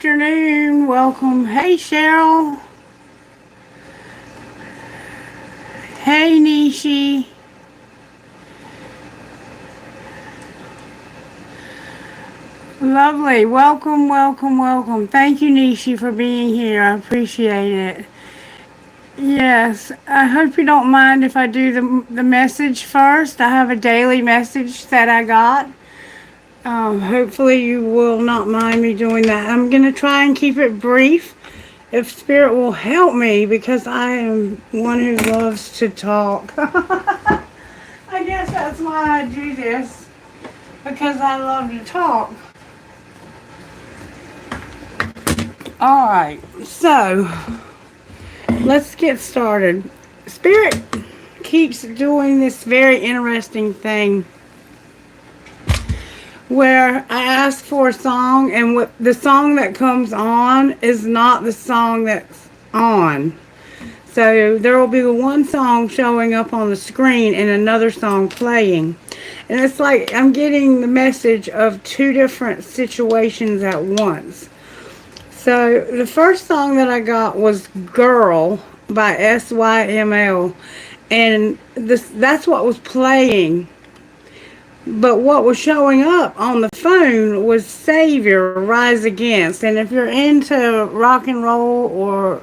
afternoon. Welcome. Hey, Cheryl. Hey, Nishi. Lovely. Welcome, welcome, welcome. Thank you, Nishi, for being here. I appreciate it. Yes, I hope you don't mind if I do the message first. I have a daily message that I got. Hopefully, you will not mind me doing that. I'm going to try and keep it brief if Spirit will help me because I am one who loves to talk. I guess that's why I do this because I love to talk. Alright, so let's get started. Spirit keeps doing this very interesting thing where I ask for a song and what the song that comes on is not the song that's on. So there will be the one song showing up on the screen and another song playing. And it's like I'm getting the message of two different situations at once. So the first song that I got was Girl by SYML. And that's what was playing. But what was showing up on the phone was Savior, Rise Against. And if you're into rock and roll or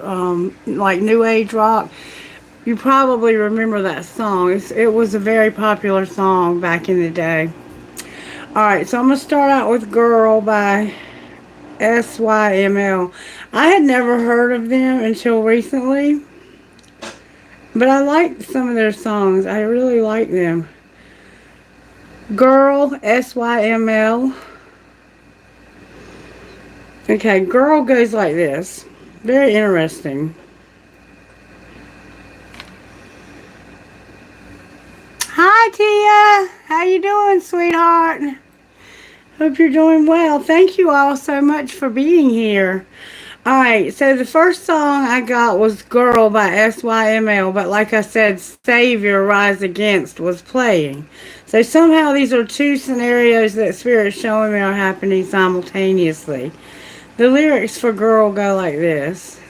like New Age rock, you probably remember that song. It was a very popular song back in the day. Alright, so I'm going to start out with Girl by SYML. I had never heard of them until recently, but I liked some of their songs. I really like them. Girl, SYML. Okay, Girl goes like this. Very interesting. Hi, Tia. How you doing, sweetheart? Hope you're doing well. Thank you all so much for being here. Alright, so the first song I got was Girl by SYML, but like I said, Savior, Rise Against was playing. So somehow these are two scenarios that Spirit's showing me are happening simultaneously. The lyrics for Girl go like this.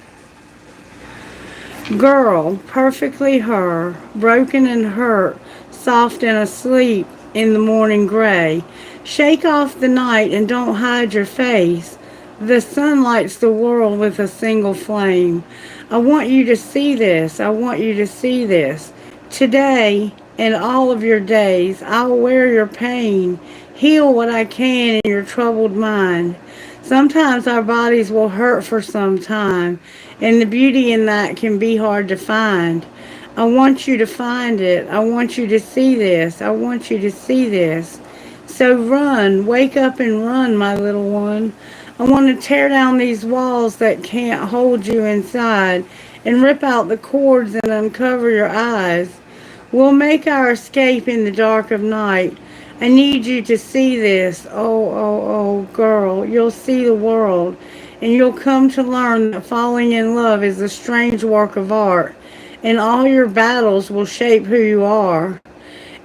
Girl, perfectly her, broken and hurt, soft and asleep in the morning gray. Shake off the night and don't hide your face. The sun lights the world with a single flame. I want you to see this. I want you to see this. Today and all of your days, I'll wear your pain, heal what I can in your troubled mind. Sometimes our bodies will hurt for some time, and the beauty in that can be hard to find. I want you to find it. I want you to see this. I want you to see this. So run, wake up and run, my little one. I want to tear down these walls that can't hold you inside and rip out the cords and uncover your eyes. We'll make our escape in the dark of night. I need you to see this. Oh, girl, you'll see the world and you'll come to learn that falling in love is a strange work of art and all your battles will shape who you are.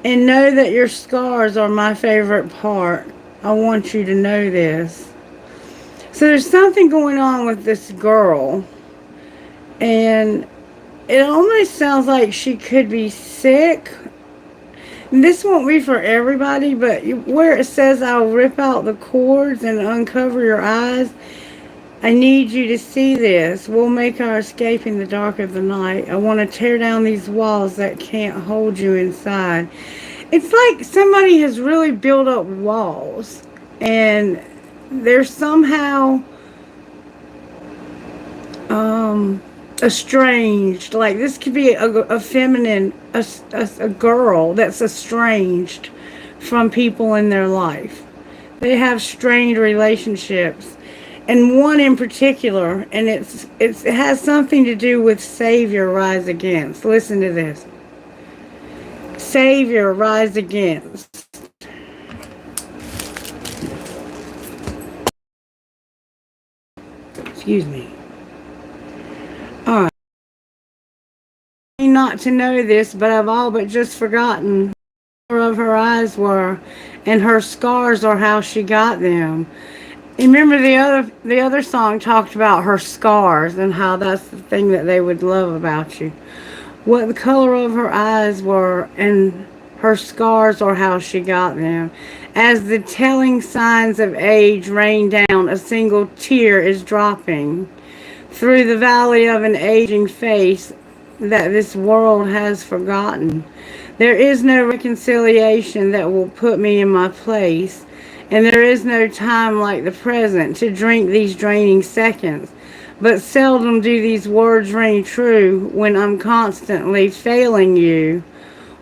And know that your scars are my favorite part. I want you to know this. So there's something going on with this girl, and it almost sounds like she could be sick. This won't be for everybody, but where it says I'll rip out the cords and uncover your eyes, I need you to see this. We'll make our escape in the dark of the night. I want to tear down these walls that can't hold you inside. It's like somebody has really built up walls, and they're somehow estranged. Like this could be a feminine, a girl that's estranged from people in their life. They have strained relationships, and one in particular, and it has something to do with Savior, Rise Against. Listen to this. Savior, Rise Against. Excuse me. Alright. Not to know this, but I've all but just forgotten of her eyes were, and her scars are how she got them. You remember the other song talked about her scars and how that's the thing that they would love about you. What the color of her eyes were and her scars or how she got them. As the telling signs of age rain down, a single tear is dropping through the valley of an aging face that this world has forgotten. There is no reconciliation that will put me in my place, and there is no time like the present to drink these draining seconds. But seldom do these words ring true when I'm constantly failing you.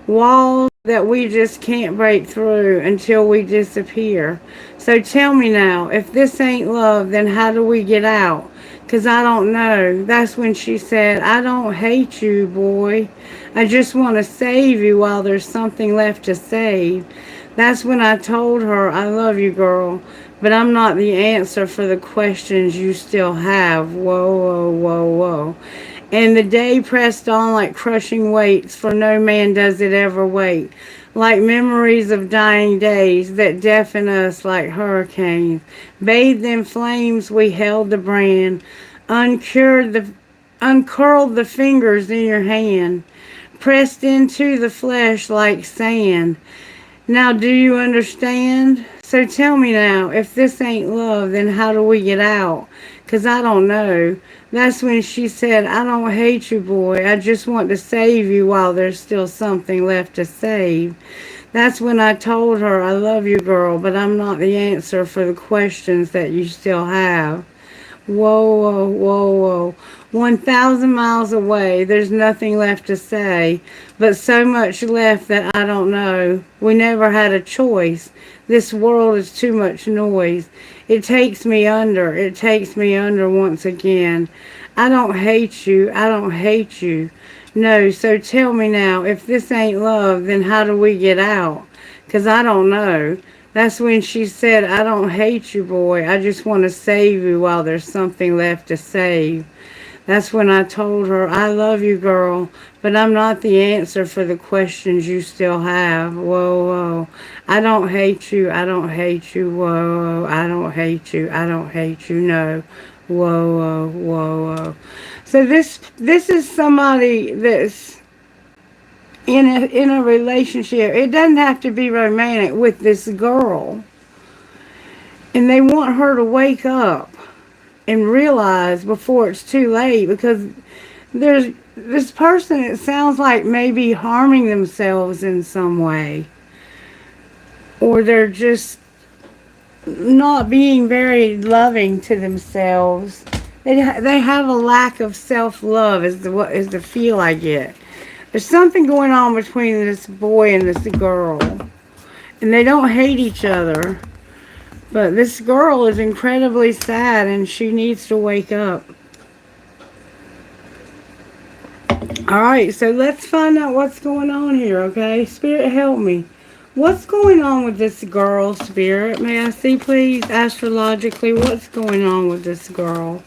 Walls that we just can't break through until we disappear. So tell me now, if this ain't love, then how do we get out? 'Cause I don't know. That's when she said, I don't hate you, boy. I just want to save you while there's something left to save. That's when I told her, I love you, girl, but I'm not the answer for the questions you still have. Whoa, whoa, whoa, whoa. And the day pressed on like crushing weights, for no man does it ever wait. Like memories of dying days that deafen us like hurricanes. Bathed in flames, we held the brand, uncurled the fingers in your hand, pressed into the flesh like sand. Now, do you understand? So tell me now, if this ain't love, then how do we get out? 'Cause I don't know. That's when she said, I don't hate you, boy. I just want to save you while there's still something left to save. That's when I told her, I love you, girl, but I'm not the answer for the questions that you still have. Whoa, whoa, whoa, whoa. 1,000 miles away, there's nothing left to say, but so much left that I don't know. We never had a choice. This world is too much noise. It takes me under once again. I don't hate you, I don't hate you. No, so tell me now, if this ain't love, then how do we get out? 'Cause I don't know. That's when she said, I don't hate you, boy. I just want to save you while there's something left to save. That's when I told her, I love you, girl, but I'm not the answer for the questions you still have. Whoa, whoa. I don't hate you. I don't hate you. Whoa, whoa. I don't hate you. I don't hate you. No. Whoa, whoa, whoa, whoa. So this is somebody that's in a relationship. It doesn't have to be romantic with this girl. And they want her to wake up and realize before it's too late, because there's this person, it sounds like, maybe harming themselves in some way, or they're just not being very loving to themselves. They have a lack of self-love is the feel I get. There's something going on between this boy and this girl, and they don't hate each other. But this girl is incredibly sad and she needs to wake up. Alright, so let's find out what's going on here, okay? Spirit, help me. What's going on with this girl, Spirit? May I see, please, astrologically, what's going on with this girl?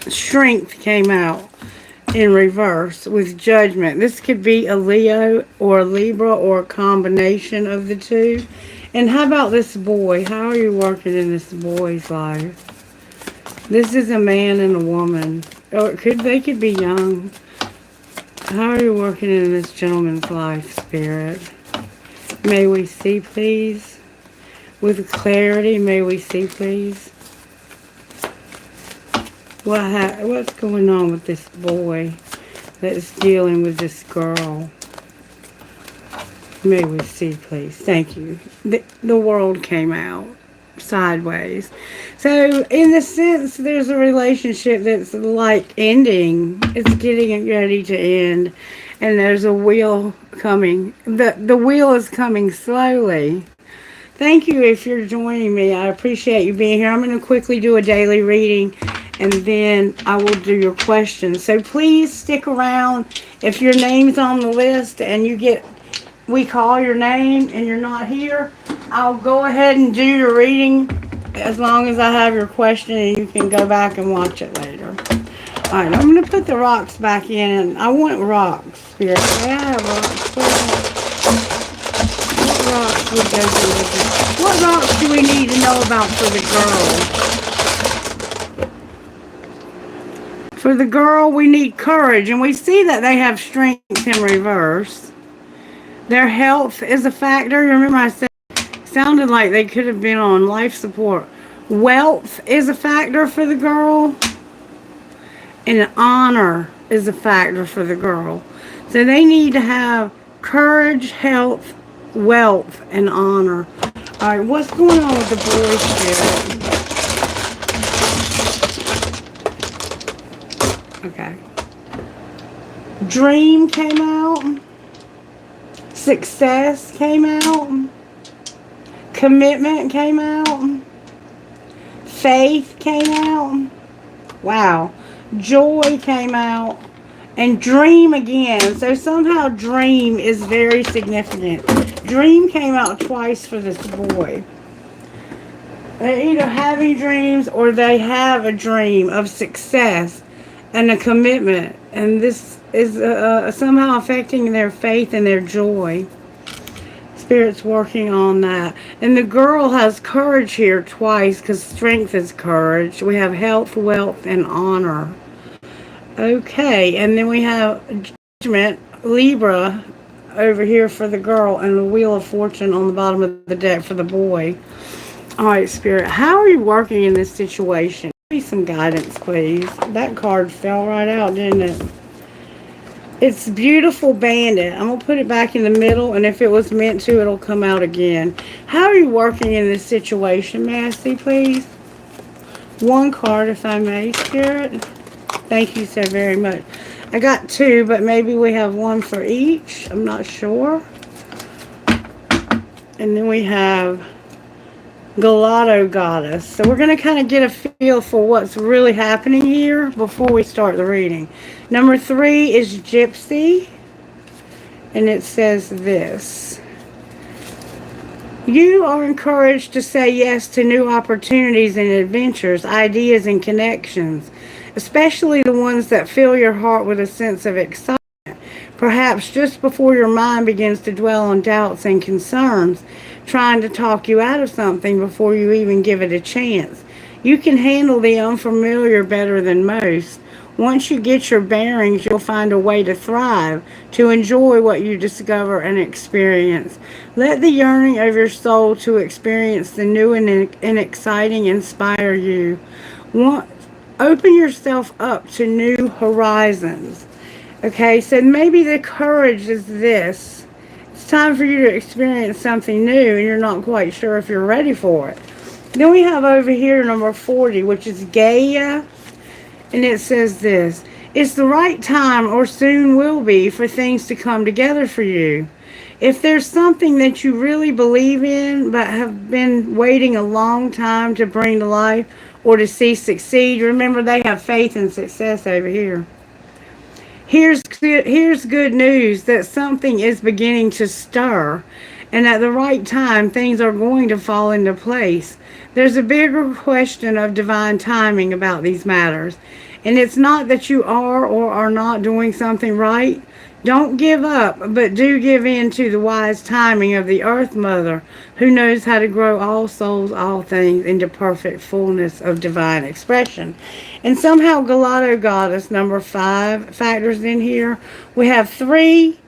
Strength came out in reverse with Judgment. This could be a Leo or a Libra or a combination of the two. And how about this boy? How are you working in this boy's life? This is a man and a woman. Or they could be young. How are you working in this gentleman's life, Spirit? May we see, please? With clarity, may we see, please? What's going on with this boy that's dealing with this girl? May we see, please? Thank you. The world came out sideways. So, in the sense, there's a relationship that's like ending. It's getting ready to end. And there's a wheel coming. The wheel is coming slowly. Thank you if you're joining me. I appreciate you being here. I'm going to quickly do a daily reading, and then I will do your questions. So please stick around. If your name's on the list and we call your name and you're not here, I'll go ahead and do your reading as long as I have your question, and you can go back and watch it later. Alright, I'm going to put the rocks back in. I want rocks. Spirit. I have rocks. What rocks would go through? What rocks do we need to know about for the girl? For the girl, we need courage, and we see that they have strength in reverse. Their health is a factor. Remember I said it sounded like they could have been on life support. Wealth is a factor for the girl. And honor is a factor for the girl. So they need to have courage, health, wealth, and honor. All right, what's going on with the boy spirit? Okay. Dream came out. Success came out. Commitment came out. Faith came out. Wow. Joy came out. And dream again. So somehow dream is very significant. Dream came out twice for this boy. They're either having dreams or they have a dream of success and a commitment. And this is somehow affecting their faith and their joy. Spirit's working on that. And the girl has courage here twice because strength is courage. We have health, wealth, and honor. Okay, and then we have Judgment, Libra, over here for the girl, and the Wheel of Fortune on the bottom of the deck for the boy. All right, Spirit, how are you working in this situation? Give me some guidance, please. That card fell right out, didn't it? It's Beautiful Bandit. I'm going to put it back in the middle, and if it was meant to, it'll come out again. How are you working in this situation, may I see, please? One card, if I may, Spirit. Thank you so very much. I got two, but maybe we have one for each. I'm not sure. And then we have Gelato Goddess. So we're going to kind of get a feel for what's really happening here before we start the reading. Number 3 is Gypsy. And it says this. You are encouraged to say yes to new opportunities and adventures, ideas and connections, especially the ones that fill your heart with a sense of excitement. Perhaps just before your mind begins to dwell on doubts and concerns, trying to talk you out of something before you even give it a chance. You can handle the unfamiliar better than most. Once you get your bearings, you'll find a way to thrive, to enjoy what you discover and experience. Let the yearning of your soul to experience the new and exciting inspire you. Open yourself up to new horizons. Okay, so maybe the courage is this. It's time for you to experience something new and you're not quite sure if you're ready for it. Then we have over here number 40, which is Gaia. And it says this. It's the right time, or soon will be, for things to come together for you. If there's something that you really believe in but have been waiting a long time to bring to life or to see succeed, remember they have faith and success over here. Here's good news that something is beginning to stir, and at the right time things are going to fall into place. There's a bigger question of divine timing about these matters, and it's not that you are or are not doing something right. Don't give up, but do give in to the wise timing of the Earth Mother, who knows how to grow all souls, all things, into perfect fullness of divine expression. And somehow Gelato Goddess, number 5, factors in here. We have 3,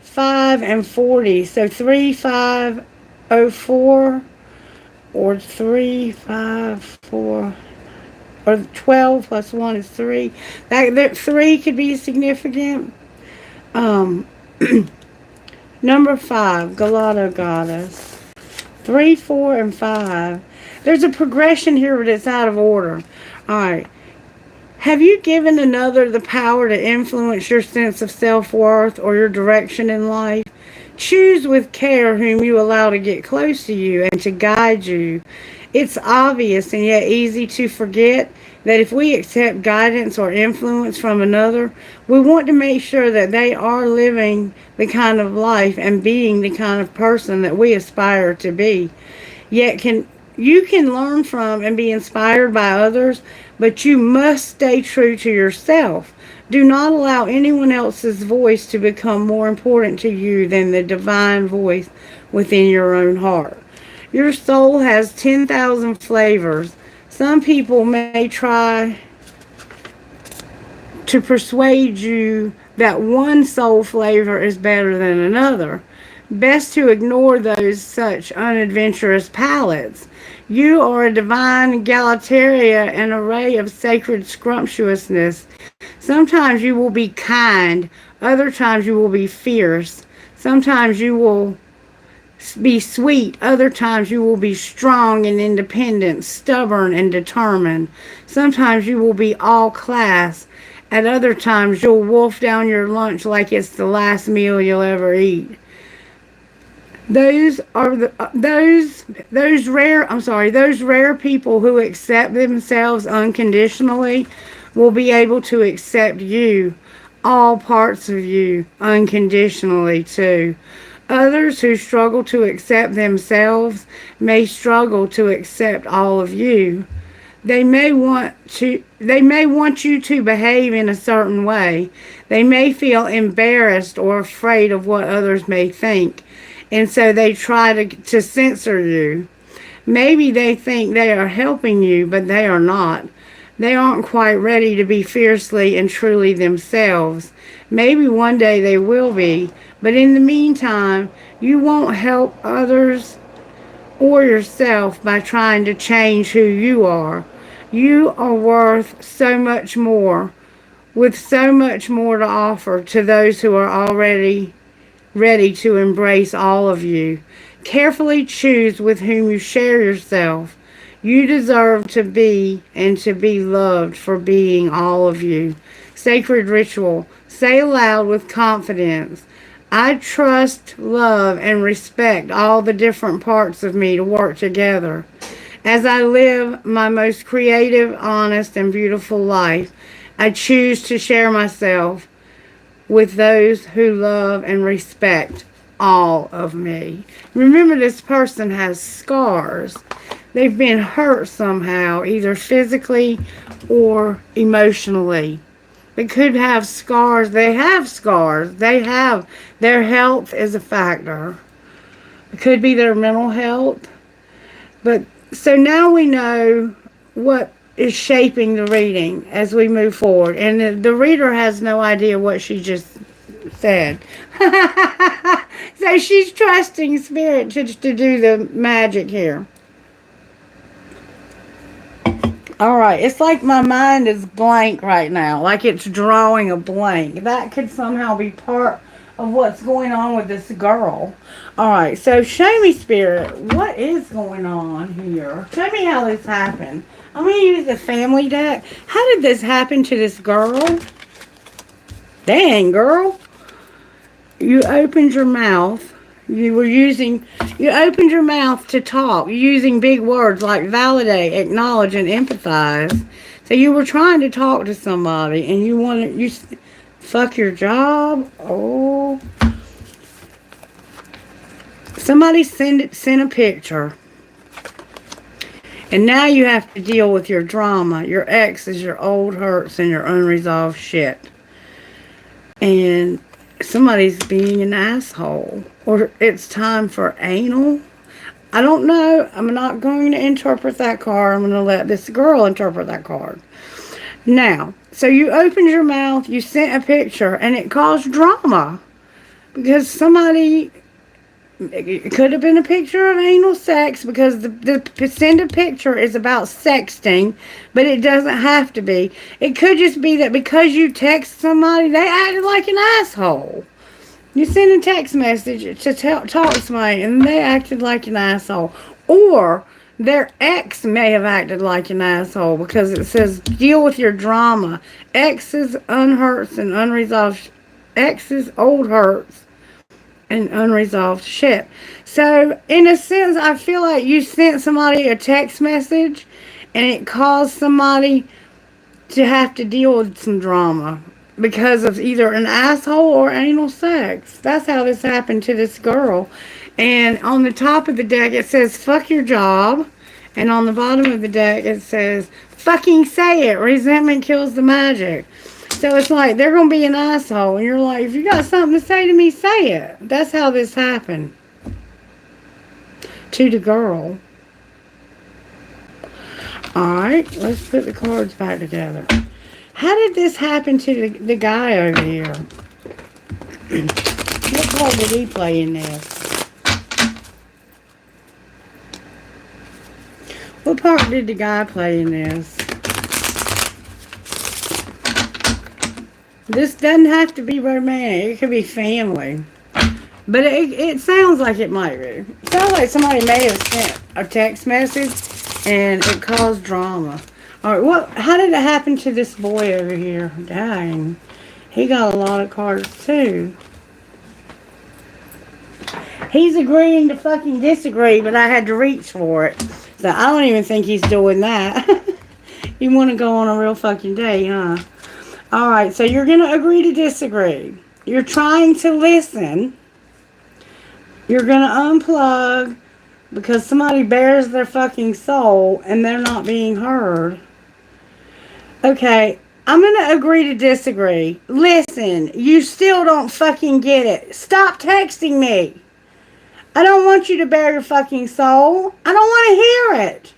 5, and 40. So 3504 or 3, 5, 4... or 12 plus 1 is 3. That 3 could be significant. Number 5, Gelato Goddess. 3, 4, and 5. There's a progression here, but it's out of order. Alright. Have you given another the power to influence your sense of self-worth or your direction in life? Choose with care whom you allow to get close to you and to guide you. It's obvious and yet easy to forget that if we accept guidance or influence from another, we want to make sure that they are living the kind of life and being the kind of person that we aspire to be. Yet you can learn from and be inspired by others, but you must stay true to yourself. Do not allow anyone else's voice to become more important to you than the divine voice within your own heart. Your soul has 10,000 flavors. Some people may try to persuade you that one soul flavor is better than another. Best to ignore those such unadventurous palates. You are a divine Galateria, an array of sacred scrumptiousness. Sometimes you will be kind, other times you will be fierce. Sometimes you will be sweet, other times you will be strong and independent, stubborn and determined. Sometimes you will be all class. At other times you'll wolf down your lunch like it's the last meal you'll ever eat. Those are those rare people who accept themselves unconditionally will be able to accept you, all parts of you, unconditionally too. Others who struggle to accept themselves may struggle to accept all of you. They may want you to behave in a certain way. They may feel embarrassed or afraid of what others may think, and so they try to censor you. Maybe they think they are helping you, but they are not. They aren't quite ready to be fiercely and truly themselves. Maybe one day they will be, but in the meantime, you won't help others or yourself by trying to change who you are. You are worth so much more, with so much more to offer to those who are already ready to embrace all of you. Carefully choose with whom you share yourself. You deserve to be and to be loved for being all of you. Sacred ritual. Say aloud with confidence, I trust, love, and respect all the different parts of me to work together. As I live my most creative, honest, and beautiful life, I choose to share myself with those who love and respect all of me. Remember, this person has scars. They've been hurt somehow, either physically or emotionally. They could have scars. They have scars. Their health is a factor. It could be their mental health. But so now we know what is shaping the reading as we move forward. And the reader has no idea what she just said. So she's trusting Spirit to do the magic here. Alright, it's like my mind is blank right now. Like it's drawing a blank. That could somehow be part of what's going on with this girl. Alright, so show me, Spirit, what is going on here? Show me how this happened. I'm going to use the family deck. How did this happen to this girl? Dang, girl. You opened your mouth. You opened your mouth to talk, using big words like validate, acknowledge, and empathize. So you were trying to talk to somebody, and you fuck your job. Oh, somebody sent a picture, and now you have to deal with your drama, your exes, your old hurts, and your unresolved shit. And somebody's being an asshole. Or it's time for anal. I don't know. I'm not going to interpret that card. I'm going to let this girl interpret that card. Now, so you opened your mouth, you sent a picture, and it caused drama. Because somebody, it could have been a picture of anal sex, because the send a picture is about sexting, but it doesn't have to be. It could just be that because you text somebody, they acted like an asshole. You send a text message to talk to somebody, and they acted like an asshole. Or their ex may have acted like an asshole, because it says deal with your drama. Exes, unhurts, and unresolved. Exes, old hurts, and unresolved shit. So, in a sense, I feel like you sent somebody a text message, and it caused somebody to have to deal with some drama because of either an asshole or anal sex. That's how this happened to this girl. And on the top of the deck, it says, fuck your job. And on the bottom of the deck, it says, fucking say it. Resentment kills the magic. So it's like, they're going to be an asshole. And you're like, if you got something to say to me, say it. That's how this happened. to the girl. Alright, let's put the cards back together. How did this happen to the guy over here? What part did he play in this? What part did the guy play in this? This doesn't have to be romantic. It could be family. But it sounds like it might be. It sounds like somebody may have sent a text message and it caused drama. Alright, how did it happen to this boy over here? Dang. He got a lot of cards too. He's agreeing to fucking disagree, but I had to reach for it. So I don't even think he's doing that. You want to go on a real fucking date, huh? Alright, so you're going to agree to disagree. You're trying to listen. You're going to unplug because somebody bears their fucking soul and they're not being heard. Okay, I'm going to agree to disagree. Listen, you still don't fucking get it. Stop texting me. I don't want you to bare your fucking soul. I don't want to hear it.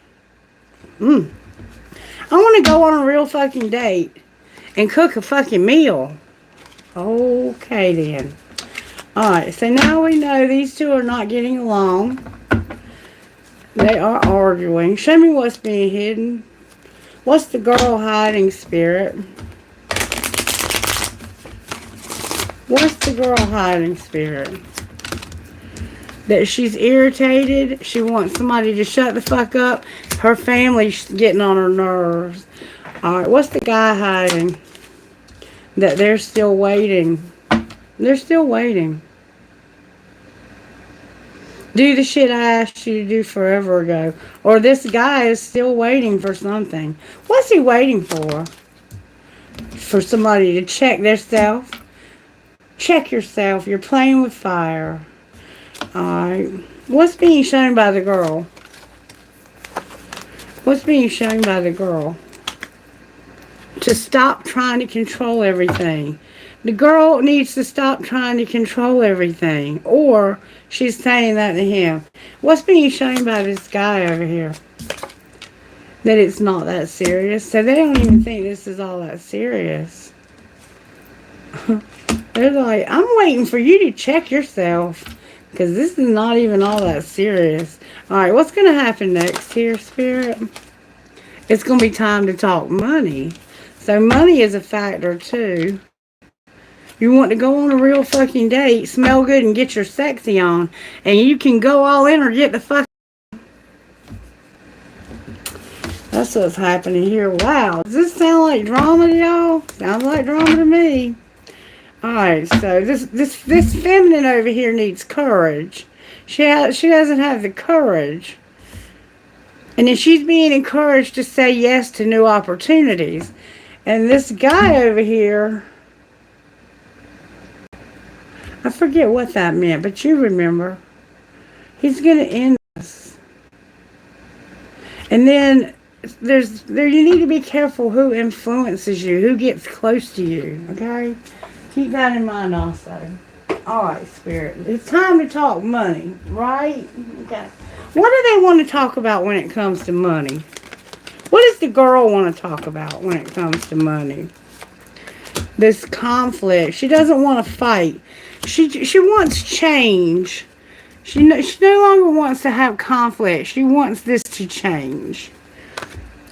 I want to go on a real fucking date and cook a fucking meal. Okay then. Alright, so now we know these two are not getting along. They are arguing. Show me what's being hidden. What's the girl hiding, Spirit? What's the girl hiding, Spirit? That she's irritated. She wants somebody to shut the fuck up. Her family's getting on her nerves. Alright, what's the guy hiding? That they're still waiting. They're still waiting. Do the shit I asked you to do forever ago. Or this guy is still waiting for something. What's he waiting for? For somebody to check theirself? Check yourself. You're playing with fire. Alright. What's being shown by the girl? What's being shown by the girl? To stop trying to control everything. The girl needs to stop trying to control everything. Or she's saying that to him. What's being shown by this guy over here? That it's not that serious. So they don't even think this is all that serious. They're like, I'm waiting for you to check yourself. Because this is not even all that serious. Alright, what's going to happen next here, Spirit? It's going to be time to talk money. So money is a factor too. You want to go on a real fucking date, smell good and get your sexy on. And you can go all in or get the fuck. That's what's happening here. Wow. Does this sound like drama to y'all? Sounds like drama to me. Alright, so this feminine over here needs courage. She doesn't have the courage. And then she's being encouraged to say yes to new opportunities. And this guy over here, I forget what that meant, but you remember. He's going to end this. And then you need to be careful who influences you, who gets close to you, okay? Keep that in mind also. Alright, Spirit. It's time to talk money, right? Okay. What do they want to talk about when it comes to money? What does the girl want to talk about when it comes to money? This conflict. She doesn't want to fight. She wants change. She no longer wants to have conflict. She wants this to change.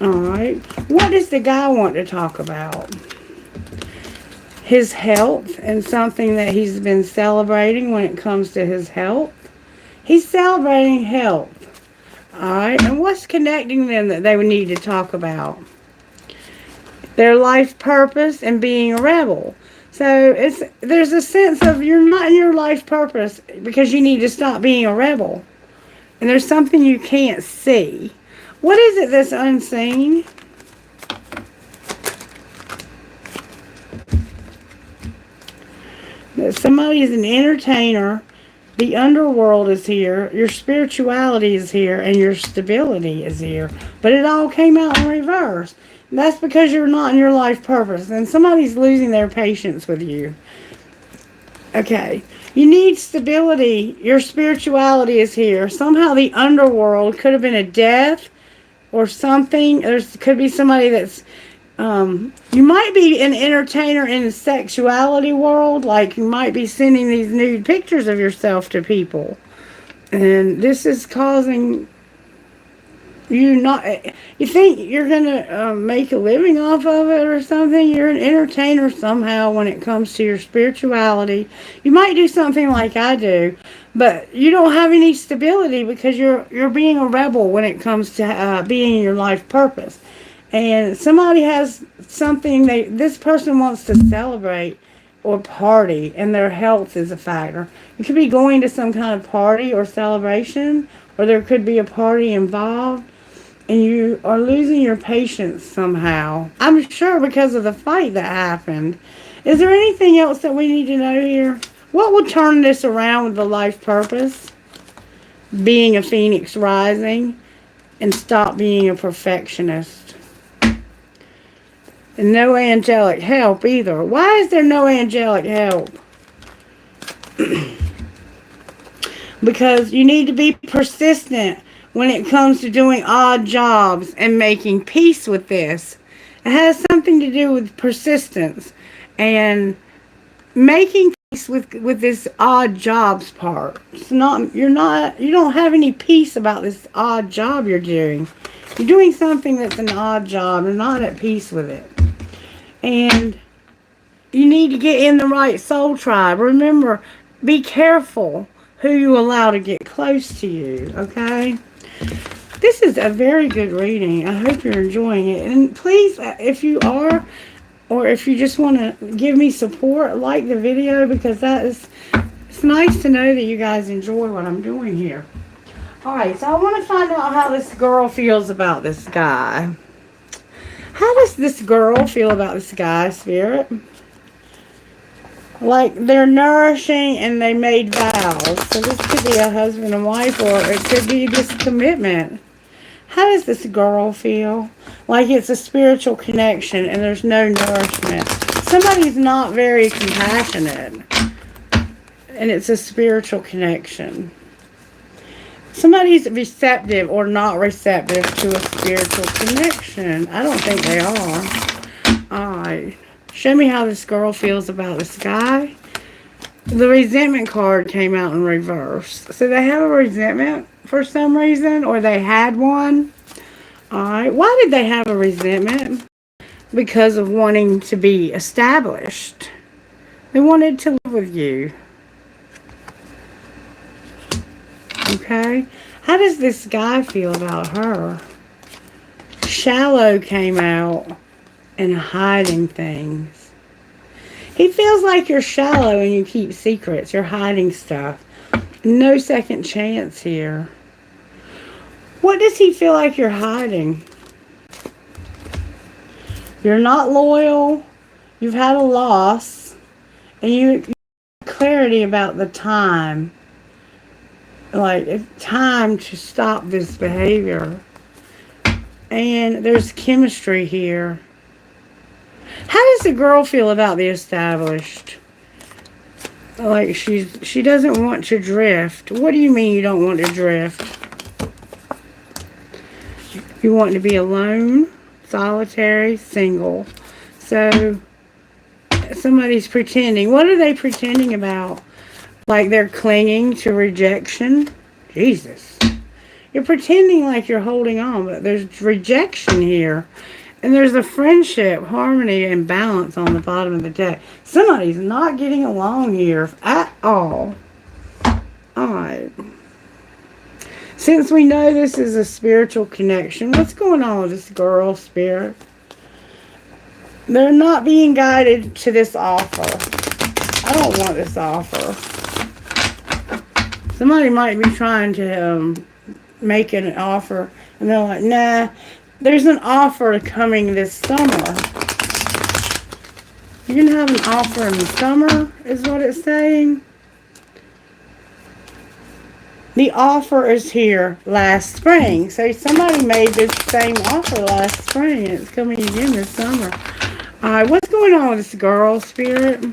Alright. What does the guy want to talk about? His health and something that he's been celebrating when it comes to his health. He's celebrating health. Alright, and what's connecting them that they would need to talk about? Their life purpose and being a rebel. So there's a sense of you're not in your life purpose because you need to stop being a rebel. And there's something you can't see. What is it that's unseen? That somebody is an entertainer. The underworld is here, your spirituality is here, and your stability is here. But it all came out in reverse. And that's because you're not in your life purpose. And somebody's losing their patience with you. Okay. You need stability. Your spirituality is here. Somehow the underworld could have been a death or something. There could be somebody that's you might be an entertainer in the sexuality world, like you might be sending these nude pictures of yourself to people, and this is causing you not. You think you're gonna make a living off of it or something? You're an entertainer somehow when it comes to your spirituality. You might do something like I do, but you don't have any stability because you're being a rebel when it comes to being your life purpose. And somebody has something this person wants to celebrate or party, and their health is a factor. You could be going to some kind of party or celebration, or there could be a party involved, and you are losing your patience somehow. I'm sure because of the fight that happened. Is there anything else that we need to know here? What will turn this around with the life purpose? Being a phoenix rising, and stop being a perfectionist. And no angelic help either. Why is there no angelic help? Because you need to be persistent when it comes to doing odd jobs and making peace with this. It has something to do with persistence and making peace with this odd jobs part. It's not you don't have any peace about this odd job you're doing. You're doing something that's an odd job and not at peace with it. And you need to get in the right soul tribe. Remember, be careful who you allow to get close to you, okay? This is a very good reading. I hope you're enjoying it. And please, if you are, or if you just want to give me support, like the video, because it's nice to know that you guys enjoy what I'm doing here. Alright, so I want to find out how this girl feels about this guy. How does this girl feel about this guy, Spirit? Like, they're nourishing and they made vows. So this could be a husband and wife, or it could be just commitment. How does this girl feel? Like it's a spiritual connection and there's no nourishment. Somebody's not very compassionate. And it's a spiritual connection. Somebody's receptive or not receptive to a spiritual connection. I don't think they are. Alright. Show me how this girl feels about this guy. The resentment card came out in reverse. So they have a resentment for some reason, or they had one. Alright. Why did they have a resentment? Because of wanting to be established. They wanted to live with you. Okay. How does this guy feel about her? Shallow came out and hiding things. He feels like you're shallow and you keep secrets. You're hiding stuff. No second chance here. What does he feel like you're hiding? You're not loyal. You've had a loss. And you have clarity about the time. Like, it's time to stop this behavior. And there's chemistry here. How does the girl feel about the established? Like, she doesn't want to drift. What do you mean you don't want to drift? You want to be alone, solitary, single. So, somebody's pretending. What are they pretending about? Like they're clinging to rejection. Jesus. You're pretending like you're holding on, but there's rejection here. And there's a friendship, harmony, and balance on the bottom of the deck. Somebody's not getting along here at all. Alright. Since we know this is a spiritual connection, what's going on with this girl, Spirit? They're not being guided to this offer. I don't want this offer. Somebody might be trying to make an offer, and they're like, nah, there's an offer coming this summer. You're going to have an offer in the summer, is what it's saying. The offer is here last spring. So somebody made this same offer last spring, and it's coming again this summer. Alright, what's going on with this girl, Spirit?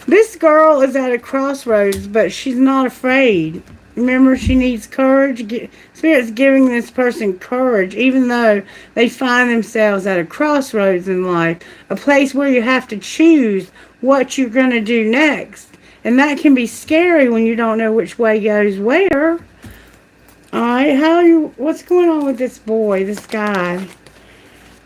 This girl is at a crossroads, but she's not afraid. Remember, she needs courage. Spirit's giving this person courage, even though they find themselves at a crossroads in life, a place where you have to choose what you're going to do next. And that can be scary when you don't know which way goes where. Alright, what's going on with this boy, this guy?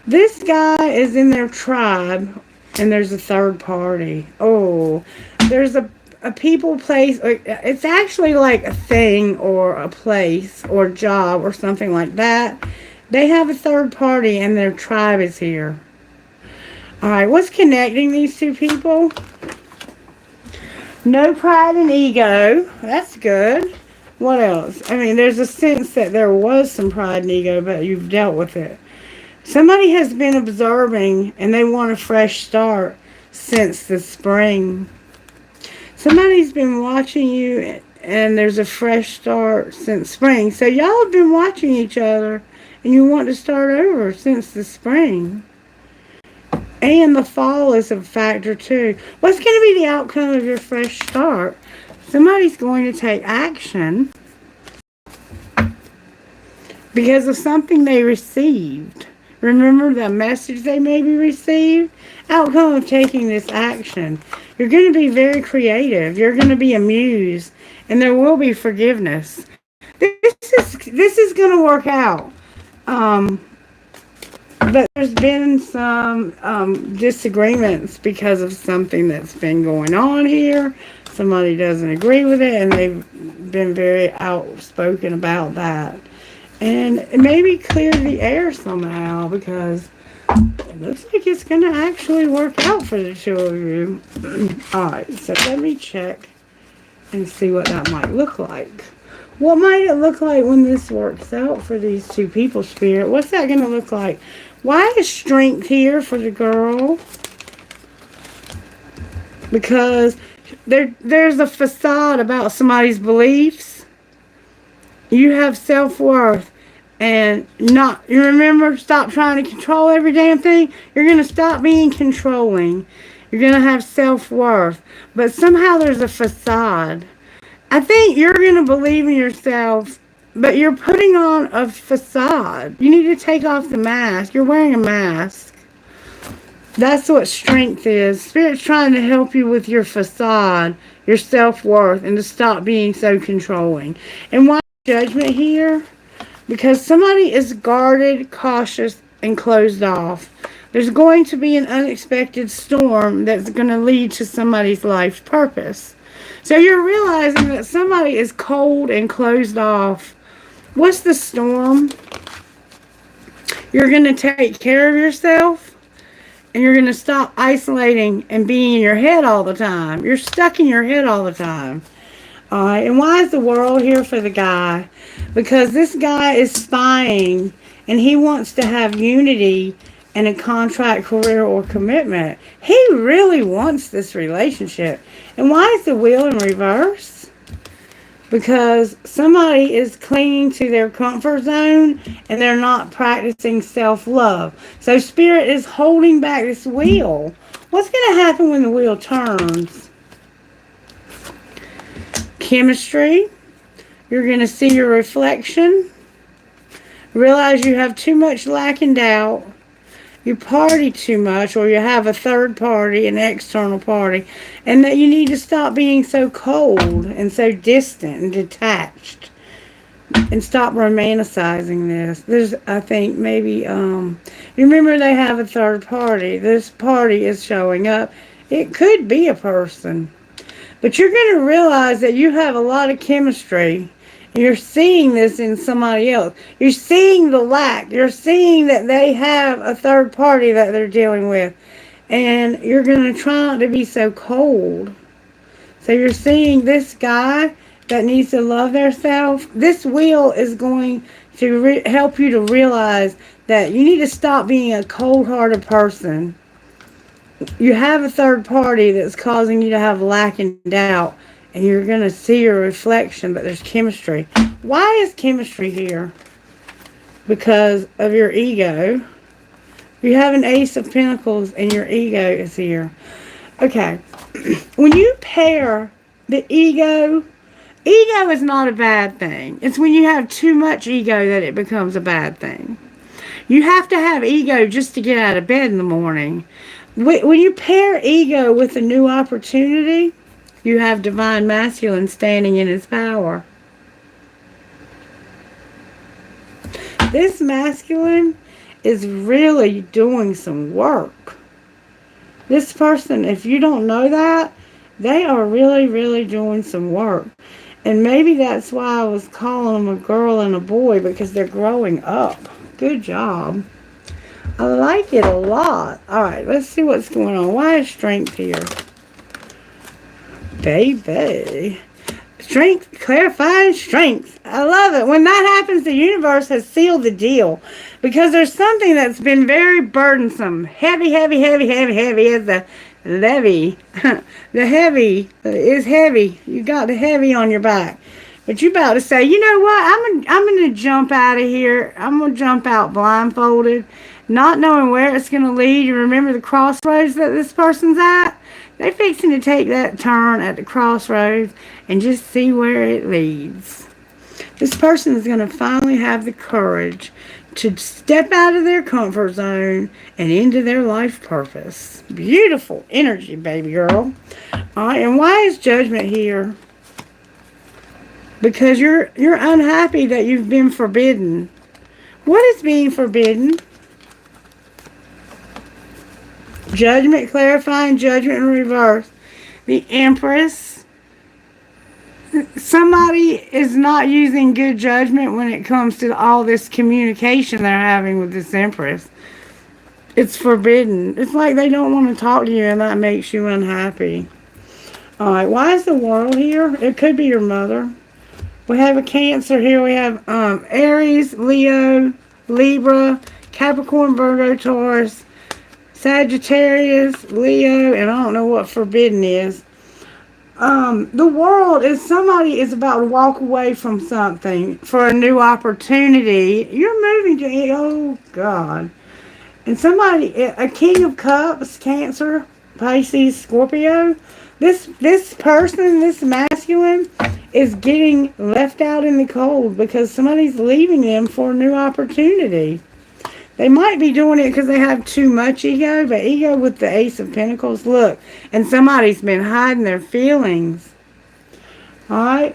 This guy is in their tribe, and there's a third party. Oh, there's a people, place. It's actually like a thing or a place or job or something like that. They have a third party, and their tribe is here. Alright, what's connecting these two people? No pride and ego. That's good. What else? I mean, there's a sense that there was some pride and ego, but you've dealt with it. Somebody has been observing and they want a fresh start since the spring. Somebody's been watching you and there's a fresh start since spring. So y'all have been watching each other and you want to start over since the spring. And the fall is a factor too. What's going to be the outcome of your fresh start? Somebody's going to take action because of something they received. Remember the message they maybe received? Outcome of taking this action. You're going to be very creative. You're going to be amused. And there will be forgiveness. This is going to work out. But there's been some disagreements because of something that's been going on here. Somebody doesn't agree with it, and they've been very outspoken about that. And maybe clear the air somehow, because it looks like it's going to actually work out for the two of you. Alright, so let me check and see what that might look like. What might it look like when this works out for these two people, Spirit? What's that going to look like? Why is strength here for the girl? Because there's a facade about somebody's beliefs. You have self-worth. And you remember, stop trying to control every damn thing. You're going to stop being controlling. You're going to have self-worth. But somehow there's a facade. I think you're going to believe in yourself, but you're putting on a facade. You need to take off the mask. You're wearing a mask. That's what strength is. Spirit's trying to help you with your facade, your self-worth, and to stop being so controlling. And why judgment here? Because somebody is guarded, cautious, and closed off. There's going to be an unexpected storm that's going to lead to somebody's life purpose. So you're realizing that somebody is cold and closed off. What's the storm? You're going to take care of yourself. And you're going to stop isolating and being in your head all the time. You're stuck in your head all the time. Alright, and why is the world here for the guy? Because this guy is spying and he wants to have unity and a contract, career, or commitment. He really wants this relationship. And why is the wheel in reverse? Because somebody is clinging to their comfort zone and they're not practicing self-love. So Spirit is holding back this wheel. What's going to happen when the wheel turns? Chemistry. You're going to see your reflection. Realize you have too much lack and doubt. You party too much, or you have a third party, an external party, and that you need to stop being so cold and so distant and detached and stop romanticizing this. There's, I think, maybe, remember they have a third party. This party is showing up. It could be a person. But you're going to realize that you have a lot of chemistry. You're seeing this in somebody else. You're seeing the lack. You're seeing that they have a third party that they're dealing with. And you're going to try not to be so cold. So you're seeing this guy that needs to love themselves. This wheel is going to help you to realize that you need to stop being a cold-hearted person. You have a third party that's causing you to have lack and doubt. And you're going to see your reflection, but there's chemistry. Why is chemistry here? Because of your ego. You have an Ace of Pentacles and your ego is here. Okay. When you pair the ego is not a bad thing. It's when you have too much ego that it becomes a bad thing. You have to have ego just to get out of bed in the morning. When you pair ego with a new opportunity, you have divine masculine standing in his power. This masculine is really doing some work. This person, if you don't know that, they are really, really doing some work. And maybe that's why I was calling them a girl and a boy, because they're growing up. Good job. I like it a lot. Alright, let's see what's going on. Why is strength here? Baby. Strength, clarifying strength. I love it. When that happens, the universe has sealed the deal. Because there's something that's been very burdensome. Heavy, heavy, heavy, heavy, heavy as the levy. The heavy is heavy. You got the heavy on your back. But you about to say, you know what? I'm going to jump out of here. I'm going to jump out blindfolded. Not knowing where it's going to lead. You remember the crossroads that this person's at? They're fixing to take that turn at the crossroads and just see where it leads. This person is going to finally have the courage to step out of their comfort zone and into their life purpose. Beautiful energy, baby girl. All right, and why is judgment here? Because you're unhappy that you've been forbidden. What is being forbidden? Judgment, clarifying, judgment in reverse. The Empress. Somebody is not using good judgment when it comes to all this communication they're having with this Empress. It's forbidden. It's like they don't want to talk to you, and that makes you unhappy. Alright, why is the World here? It could be your mother. We have a Cancer here. We have Aries, Leo, Libra, Capricorn, Virgo, Taurus, Sagittarius, Leo, and I don't know what forbidden is. The World is somebody is about to walk away from something for a new opportunity. You're moving to, oh God. And somebody, a King of Cups, Cancer, Pisces, Scorpio. This person, this masculine, is getting left out in the cold because somebody's leaving them for a new opportunity. They might be doing it because they have too much ego, but ego with the Ace of Pentacles, look, and somebody's been hiding their feelings. Alright,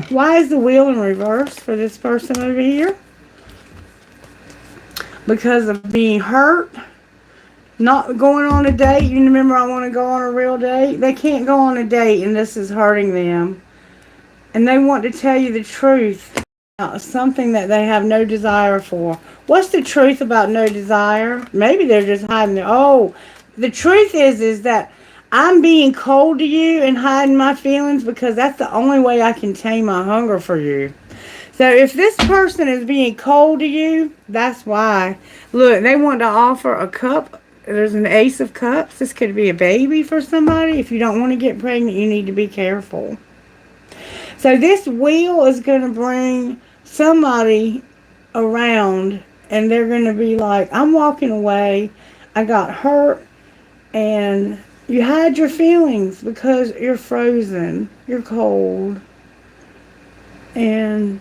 why is the Wheel in reverse for this person over here? Because of being hurt, not going on a date. You remember, I want to go on a real date. They can't go on a date, and this is hurting them. And they want to tell you the truth. Something that they have no desire for. What's the truth about no desire? Maybe they're just hiding it. Oh, the truth is that I'm being cold to you and hiding my feelings because that's the only way I can tame my hunger for you. So if this person is being cold to you, that's why. Look, they want to offer a cup. There's an Ace of Cups. This could be a baby for somebody. If you don't want to get pregnant, you need to be careful. So this Wheel is going to bring somebody around, and they're going to be like, I'm walking away. I got hurt. And you hide your feelings because you're frozen. You're cold. And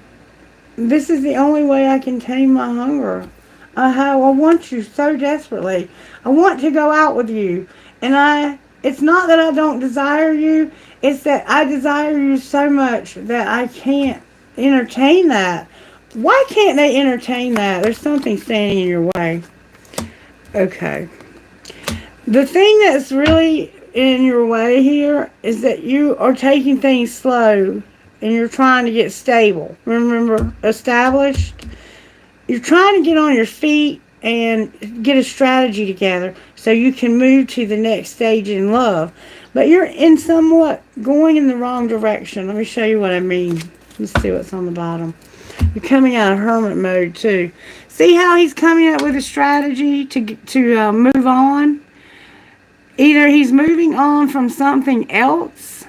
this is the only way I can tame my hunger. I want you so desperately. I want to go out with you. And it's not that I don't desire you. It's that I desire you so much that I can't entertain that. Why can't they entertain that? There's something standing in your way. Okay. The thing that's really in your way here is that you are taking things slow and you're trying to get stable. Remember, established? You're trying to get on your feet and get a strategy together so you can move to the next stage in love. But you're in somewhat going in the wrong direction. Let me show you what I mean. Let's see what's on the bottom. You're coming out of hermit mode too. See how he's coming up with a strategy to move on? Either he's moving on from something else,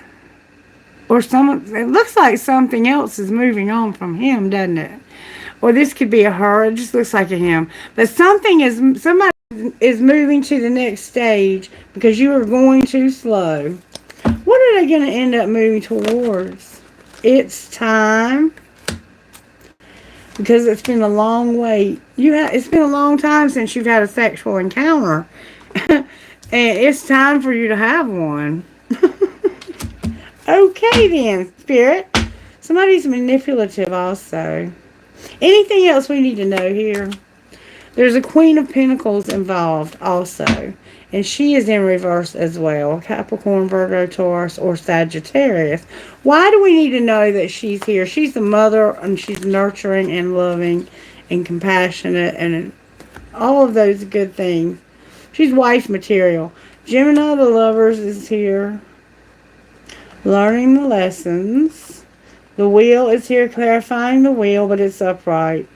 or it looks like something else is moving on from him, doesn't it? Or this could be a her. It just looks like a him. But somebody is moving to the next stage because you are going too slow. they going to end up moving towards? It's time. Because it's been a long wait. It's been a long time since you've had a sexual encounter. And it's time for you to have one. Okay then, Spirit. Somebody's manipulative also. Anything else we need to know here? There's a Queen of Pentacles involved also. And she is in reverse as well. Capricorn, Virgo, Taurus, or Sagittarius. Why do we need to know that she's here? She's the mother, and she's nurturing and loving and compassionate and all of those good things. She's wife material. Gemini, the Lovers, is here. Learning the lessons. The Wheel is here, clarifying the wheel, but it's upright.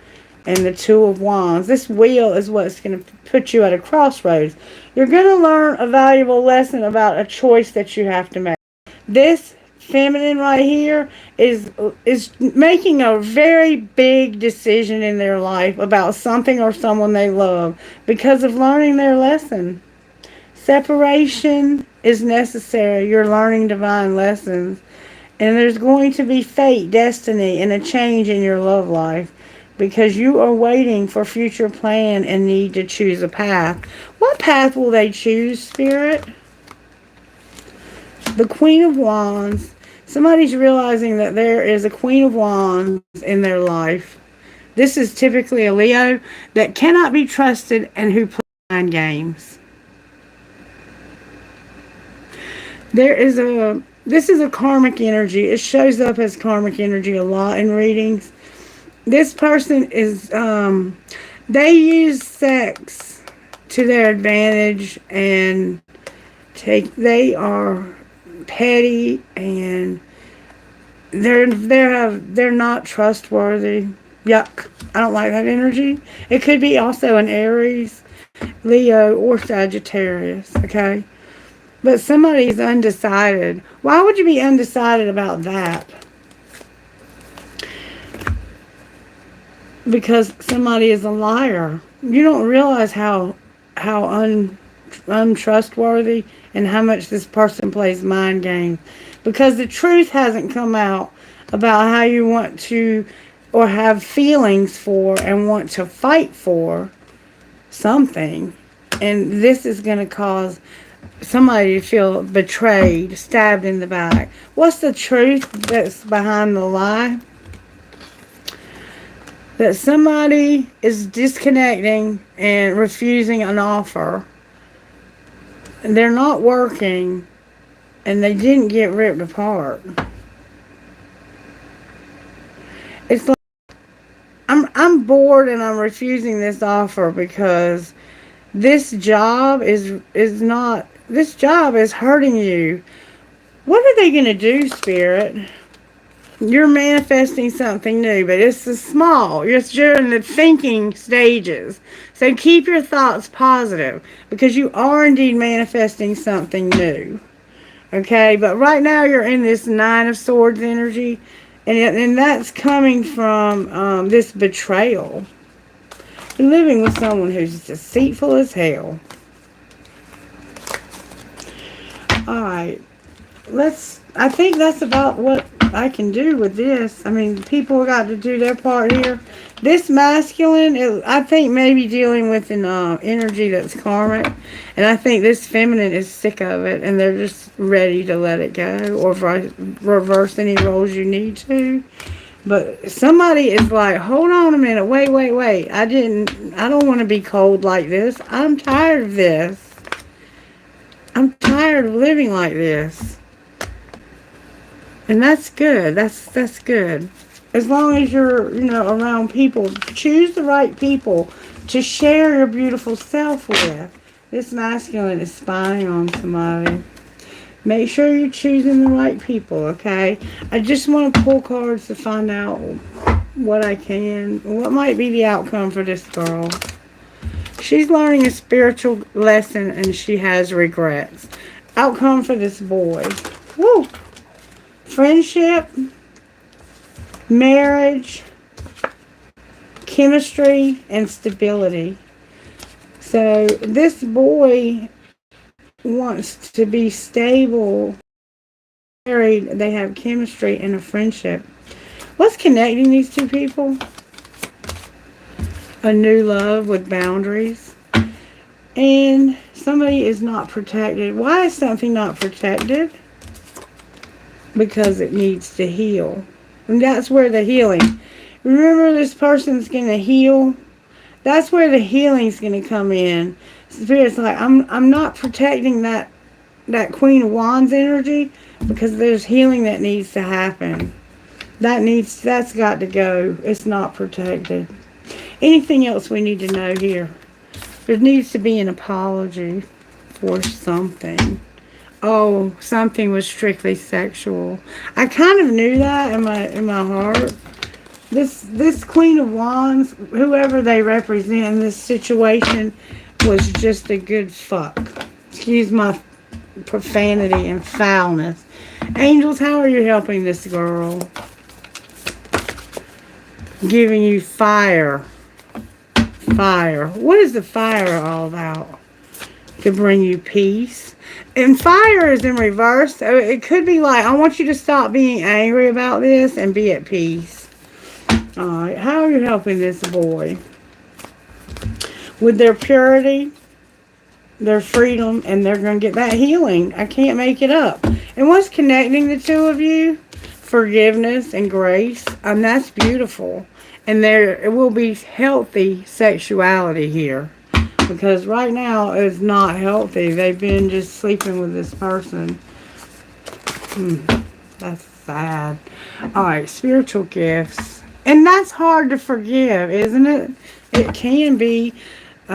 And the Two of Wands. This wheel is what's going to put you at a crossroads. You're going to learn a valuable lesson about a choice that you have to make. This feminine right here is making a very big decision in their life about something or someone they love because of learning their lesson. Separation is necessary. You're learning divine lessons. And there's going to be fate, destiny, and a change in your love life. Because you are waiting for future plan and need to choose a path. What path will they choose, Spirit? The Queen of Wands. Somebody's realizing that there is a Queen of Wands in their life. This is typically a Leo that cannot be trusted and who plays mind games. This is a karmic energy. It shows up as karmic energy a lot in readings. This person is, they use sex to their advantage and they are petty and they're not trustworthy. Yuck. I don't like that energy. It could be also an Aries, Leo, or Sagittarius, okay? But somebody is undecided. Why would you be undecided about that? Because somebody is a liar. You don't realize how untrustworthy and how much this person plays mind games. Because the truth hasn't come out about how you want to or have feelings for and want to fight for something. And this is going to cause somebody to feel betrayed, stabbed in the back. What's the truth that's behind the lie? That somebody is disconnecting and refusing an offer. And they're not working and they didn't get ripped apart. It's like I'm bored and I'm refusing this offer because this job is hurting you. What are they going to do, Spirit? You're manifesting something new, but it's small. You're in the thinking stages. So keep your thoughts positive because you are indeed manifesting something new. Okay, but right now you're in this Nine of Swords energy, and that's coming from this betrayal. You're living with someone who's deceitful as hell. Alright, I think that's about what I can do with this. I mean, people got to do their part here. This masculine, I think maybe dealing with an energy that's karmic. And I think this feminine is sick of it. And they're just ready to let it go. Or reverse any roles you need to. But somebody is like, hold on a minute. Wait. I don't want to be cold like this. I'm tired of this. I'm tired of living like this. And that's good. That's good. As long as you're, around people, choose the right people to share your beautiful self with. This masculine is spying on somebody. Make sure you're choosing the right people, okay? I just want to pull cards to find out what I can. What might be the outcome for this girl. She's learning a spiritual lesson and she has regrets. Outcome for this boy. Woo! Friendship, marriage, chemistry, and stability. So this boy wants to be stable married, they have chemistry and a friendship. What's connecting these two people? A new love with boundaries. And somebody is not protected. Why is something not protected? Because it needs to heal. And that's where the healing. Remember, this person's going to heal. That's where the healing's going to come in. Spirit's like, I'm not protecting that Queen of Wands energy because there's healing that needs to happen. That's got to go. It's not protected. Anything else we need to know here? There needs to be an apology for something. Oh, something was strictly sexual. I kind of knew that in my heart. This Queen of Wands, whoever they represent in this situation, was just a good fuck. Excuse my profanity and foulness. Angels, how are you helping this girl? Giving you fire. Fire. What is the fire all about? To bring you peace. And fire is in reverse. So it could be like, I want you to stop being angry about this and be at peace. Alright, how are you helping this boy? With their purity, their freedom, and they're going to get that healing. I can't make it up. And what's connecting the two of you? Forgiveness and grace. And that's beautiful. And it will be healthy sexuality here. Because right now it's not healthy. They've been just sleeping with this person. That's sad. Alright, spiritual gifts. And that's hard to forgive, isn't it? It can be.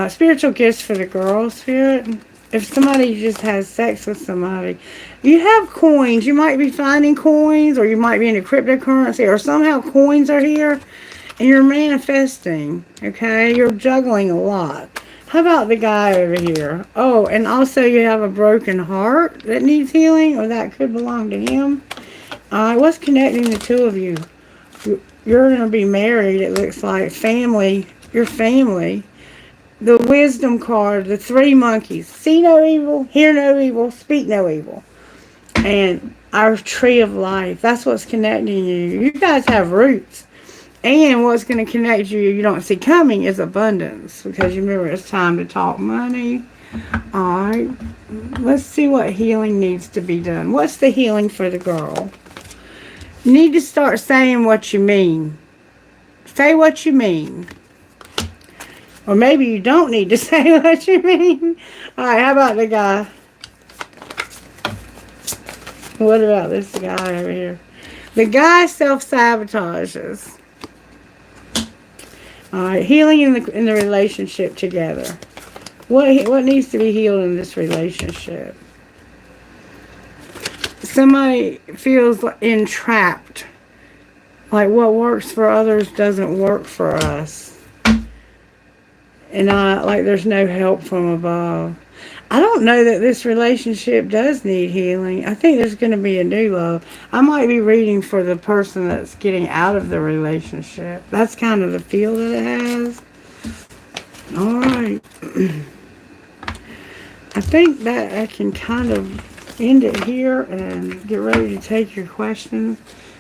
Spiritual gifts for the girl, Spirit. If somebody just has sex with somebody. You have coins. You might be finding coins. Or you might be into cryptocurrency. Or somehow coins are here. And you're manifesting. Okay? You're juggling a lot. How about the guy over here? Oh, and also you have a broken heart that needs healing, or that could belong to him. What's connecting the two of you? You're going to be married, it looks like. Family. Your family. The wisdom card, the three monkeys. See no evil, hear no evil, speak no evil. And our tree of life. That's what's connecting you. You guys have roots. And what's going to connect you don't see coming is abundance. Because you remember it's time to talk money. Alright. Let's see what healing needs to be done. What's the healing for the girl? You need to start saying what you mean. Say what you mean. Or maybe you don't need to say what you mean. Alright, how about the guy? What about this guy over here? The guy self-sabotages. Alright, healing in the relationship together. What needs to be healed in this relationship? Somebody feels entrapped. Like what works for others doesn't work for us. And like there's no help from above. I don't know that this relationship does need healing. I think there's going to be a new love. I might be reading for the person that's getting out of the relationship. That's kind of the feel that it has. Alright. I think that I can kind of end it here and get ready to take your questions.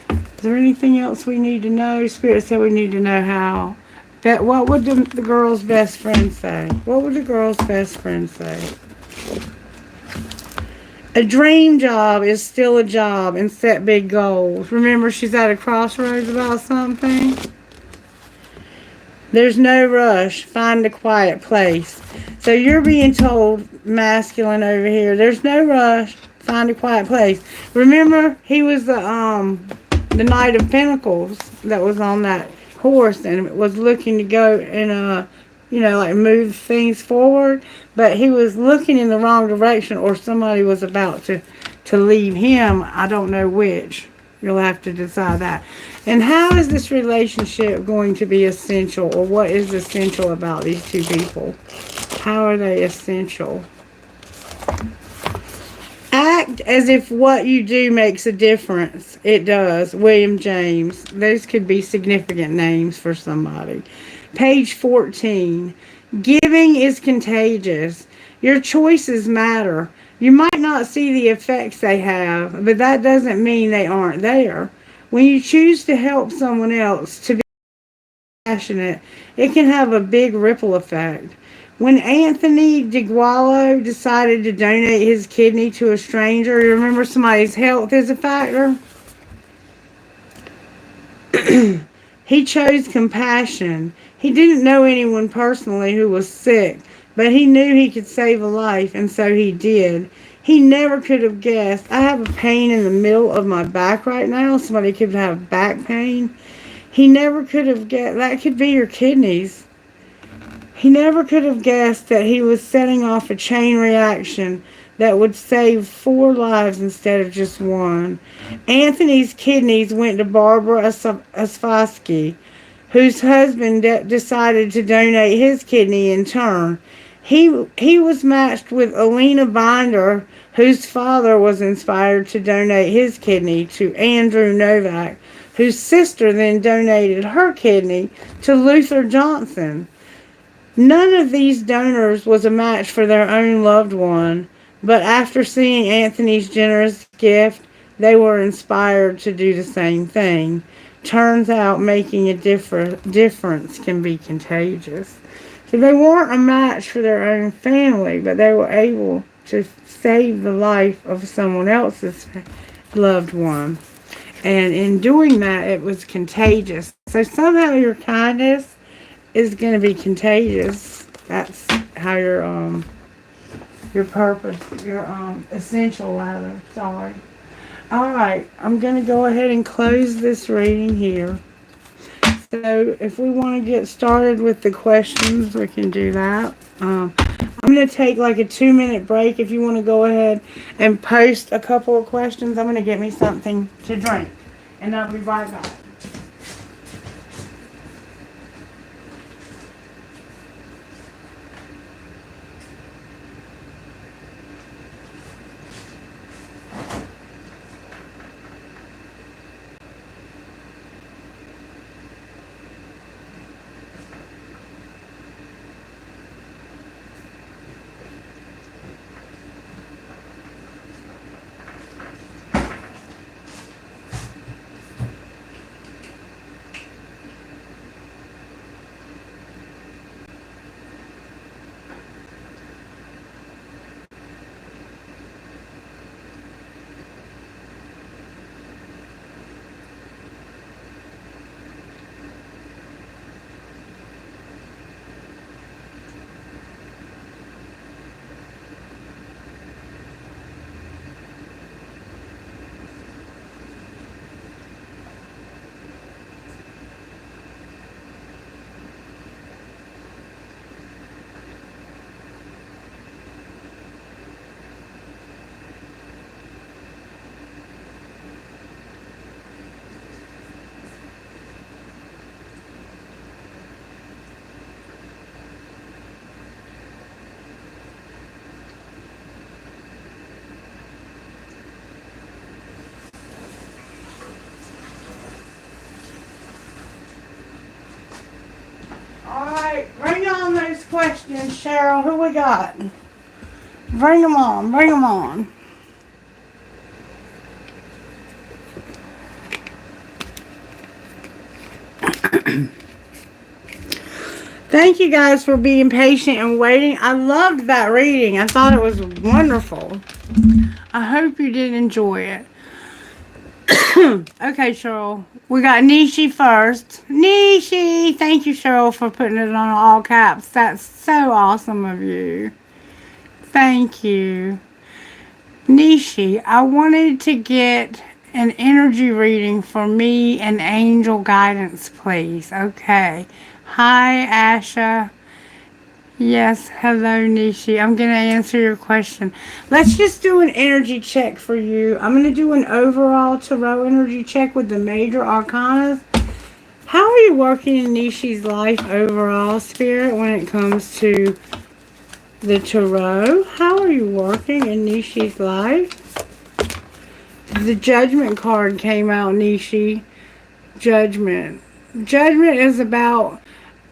Is there anything else we need to know? Spirit said we need to know how. What would the girl's best friend say? What would the girl's best friend say? A dream job is still a job and set big goals. Remember, she's at a crossroads about something. There's no rush. Find a quiet place. So you're being told, masculine over here, there's no rush. Find a quiet place. Remember, he was the Knight of Pentacles that was on that horse and was looking to go and like move things forward, but he was looking in the wrong direction, or somebody was about to leave him. I don't know which. You'll have to decide that. And how is this relationship going to be essential, or what is essential about these two people? How are they essential? Act as if what you do makes a difference. It does. William James. Those could be significant names for somebody. Page 14. Giving is contagious. Your choices matter. You might not see the effects they have, but that doesn't mean they aren't there. When you choose to help someone else, to be passionate, it can have a big ripple effect. When Anthony DeGualo decided to donate his kidney to a stranger, you remember somebody's health is a factor? He chose compassion. He didn't know anyone personally who was sick, but he knew he could save a life, and so he did. He never could have guessed. I have a pain in the middle of my back right now. Somebody could have back pain. He never could have guessed. That could be your kidneys. He never could have guessed that he was setting off a chain reaction that would save 4 lives instead of just one. Anthony's kidneys went to Barbara Asfosky, whose husband decided to donate his kidney in turn. He was matched with Alina Binder, whose father was inspired to donate his kidney to Andrew Novak, whose sister then donated her kidney to Luther Johnson. None of these donors was a match for their own loved one, but after seeing Anthony's generous gift, they were inspired to do the same thing. Turns out making a difference can be contagious. So they weren't a match for their own family, but they were able to save the life of someone else's loved one. And in doing that, it was contagious. So somehow your kindness is going to be contagious. That's how your purpose, your essential rather. Sorry. All right, I'm going to go ahead and close this reading here. So if we want to get started with the questions, we can do that. I'm going to take like a 2-minute break. If you want to go ahead and post a couple of questions, I'm going to get me something to drink, and I'll be right back. Alright, bring on those questions, Cheryl. Who we got? Bring them on, bring them on. Thank you guys for being patient and waiting. I loved that reading. I thought it was wonderful. I hope you did enjoy it. Okay, Cheryl. We got Nishi first. Nishi! Thank you, Cheryl, for putting it on all caps. That's so awesome of you. Thank you. Nishi, I wanted to get an energy reading for me and angel guidance, please. Okay. Hi, Asha. Yes, hello, Nishi. I'm going to answer your question. Let's just do an energy check for you. I'm going to do an overall tarot energy check with the major arcanas. How are you working in Nishi's life overall, Spirit, when it comes to the tarot? How are you working in Nishi's life? The Judgment card came out, Nishi. Judgment. Judgment is about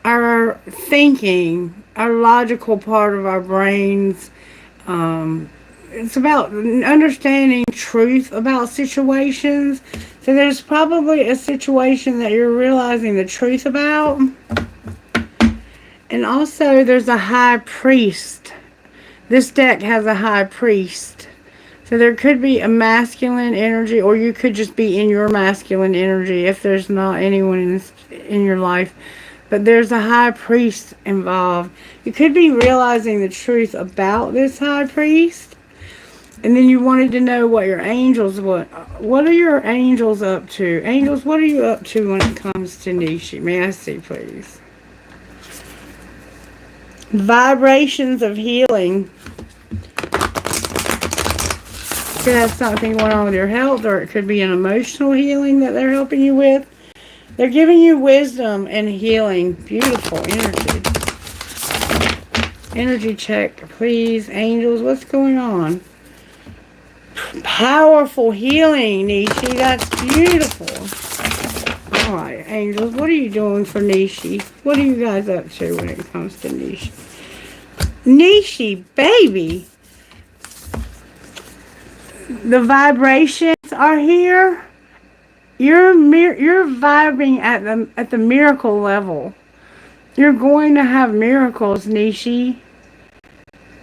our thinking, our logical part of our brains, it's about understanding truth about situations. So there's probably a situation that you're realizing the truth about. And also there's a high priest. This deck has a high priest. So there could be a masculine energy, or you could just be in your masculine energy if there's not anyone in your life. But there's a high priest involved. You could be realizing the truth about this high priest. And then you wanted to know what your angels, what are your angels up to? Angels, what are you up to when it comes to Nishi? May I see, please? Vibrations of healing. Could have something going on with your health, or it could be an emotional healing that they're helping you with. They're giving you wisdom and healing. Beautiful energy. Energy check, please. Angels, what's going on? Powerful healing, Nishi. That's beautiful. Alright, angels, what are you doing for Nishi? What are you guys up to when it comes to Nishi? Nishi, baby. The vibrations are here. You're vibing at the miracle level. You're going to have miracles, Nishi.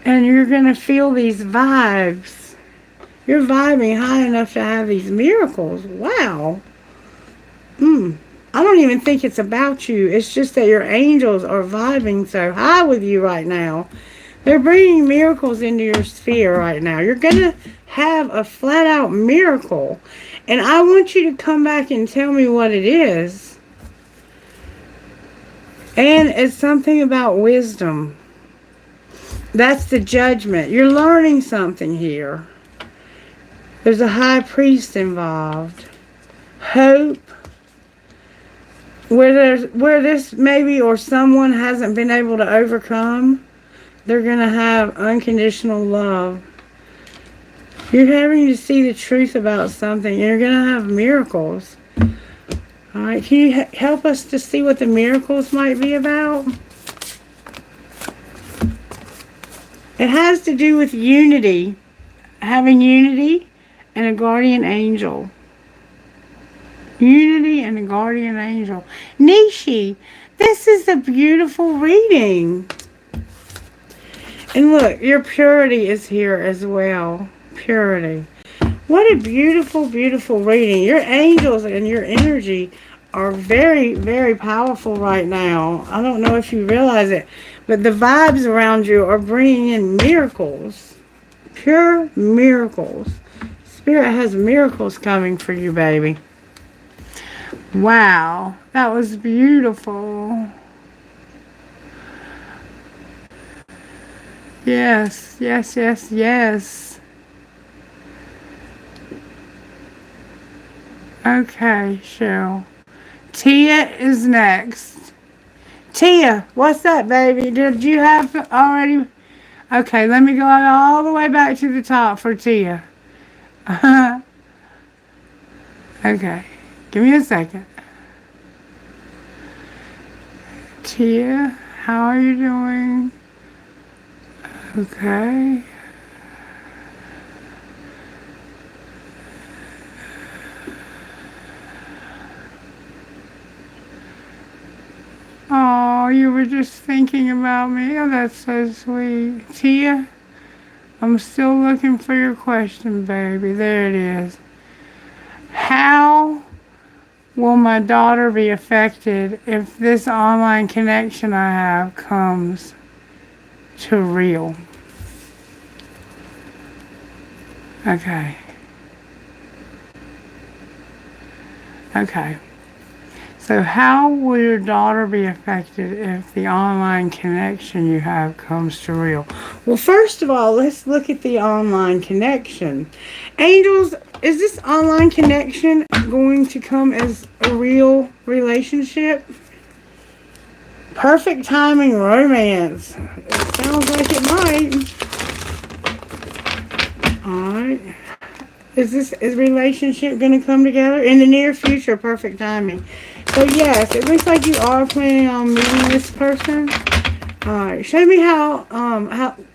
And you're going to feel these vibes. You're vibing high enough to have these miracles. Wow. I don't even think it's about you. It's just that your angels are vibing so high with you right now. They're bringing miracles into your sphere right now. You're going to have a flat out miracle. And I want you to come back and tell me what it is. And it's something about wisdom. That's the judgment. You're learning something here. There's a high priest involved. Hope. Where this maybe or someone hasn't been able to overcome, they're going to have unconditional love. You're having to see the truth about something, and you're going to have miracles. Alright, can you help us to see what the miracles might be about? It has to do with unity. Having unity and a guardian angel. Unity and a guardian angel. Nishi, this is a beautiful reading. And look, your purity is here as well. Purity. What a beautiful, beautiful reading. Your angels and your energy are very, very powerful right now. I don't know if you realize it, but the vibes around you are bringing in miracles. Pure miracles. Spirit has miracles coming for you, baby. Wow, that was beautiful. Yes, yes, yes, yes. Okay, Cheryl. Tia is next. Tia, what's up, baby? Did you have already? Okay, let me go all the way back to the top for Tia. Okay, give me a second. Tia, how are you doing? Okay. Oh, you were just thinking about me. Oh, that's so sweet. Tia, I'm still looking for your question, baby. There it is. How will my daughter be affected if this online connection I have comes to real? Okay. Okay. So how will your daughter be affected if the online connection you have comes to real? Well, first of all, let's look at the online connection. Angels, is this online connection going to come as a real relationship? Perfect timing romance. It sounds like it might. Alright. Is relationship going to come together? In the near future, perfect timing. So yes, it looks like you are planning on meeting this person. Alright, show me how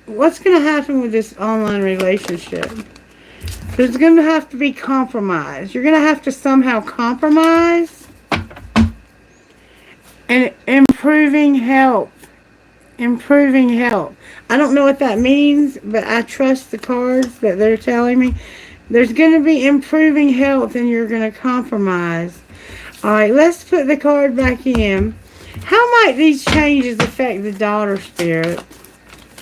what's going to happen with this online relationship? There's going to have to be compromise. You're going to have to somehow compromise and improving health. Improving health. I don't know what that means, but I trust the cards that they're telling me. There's going to be improving health and you're going to compromise. Alright, let's put the card back in. How might these changes affect the daughter spirit?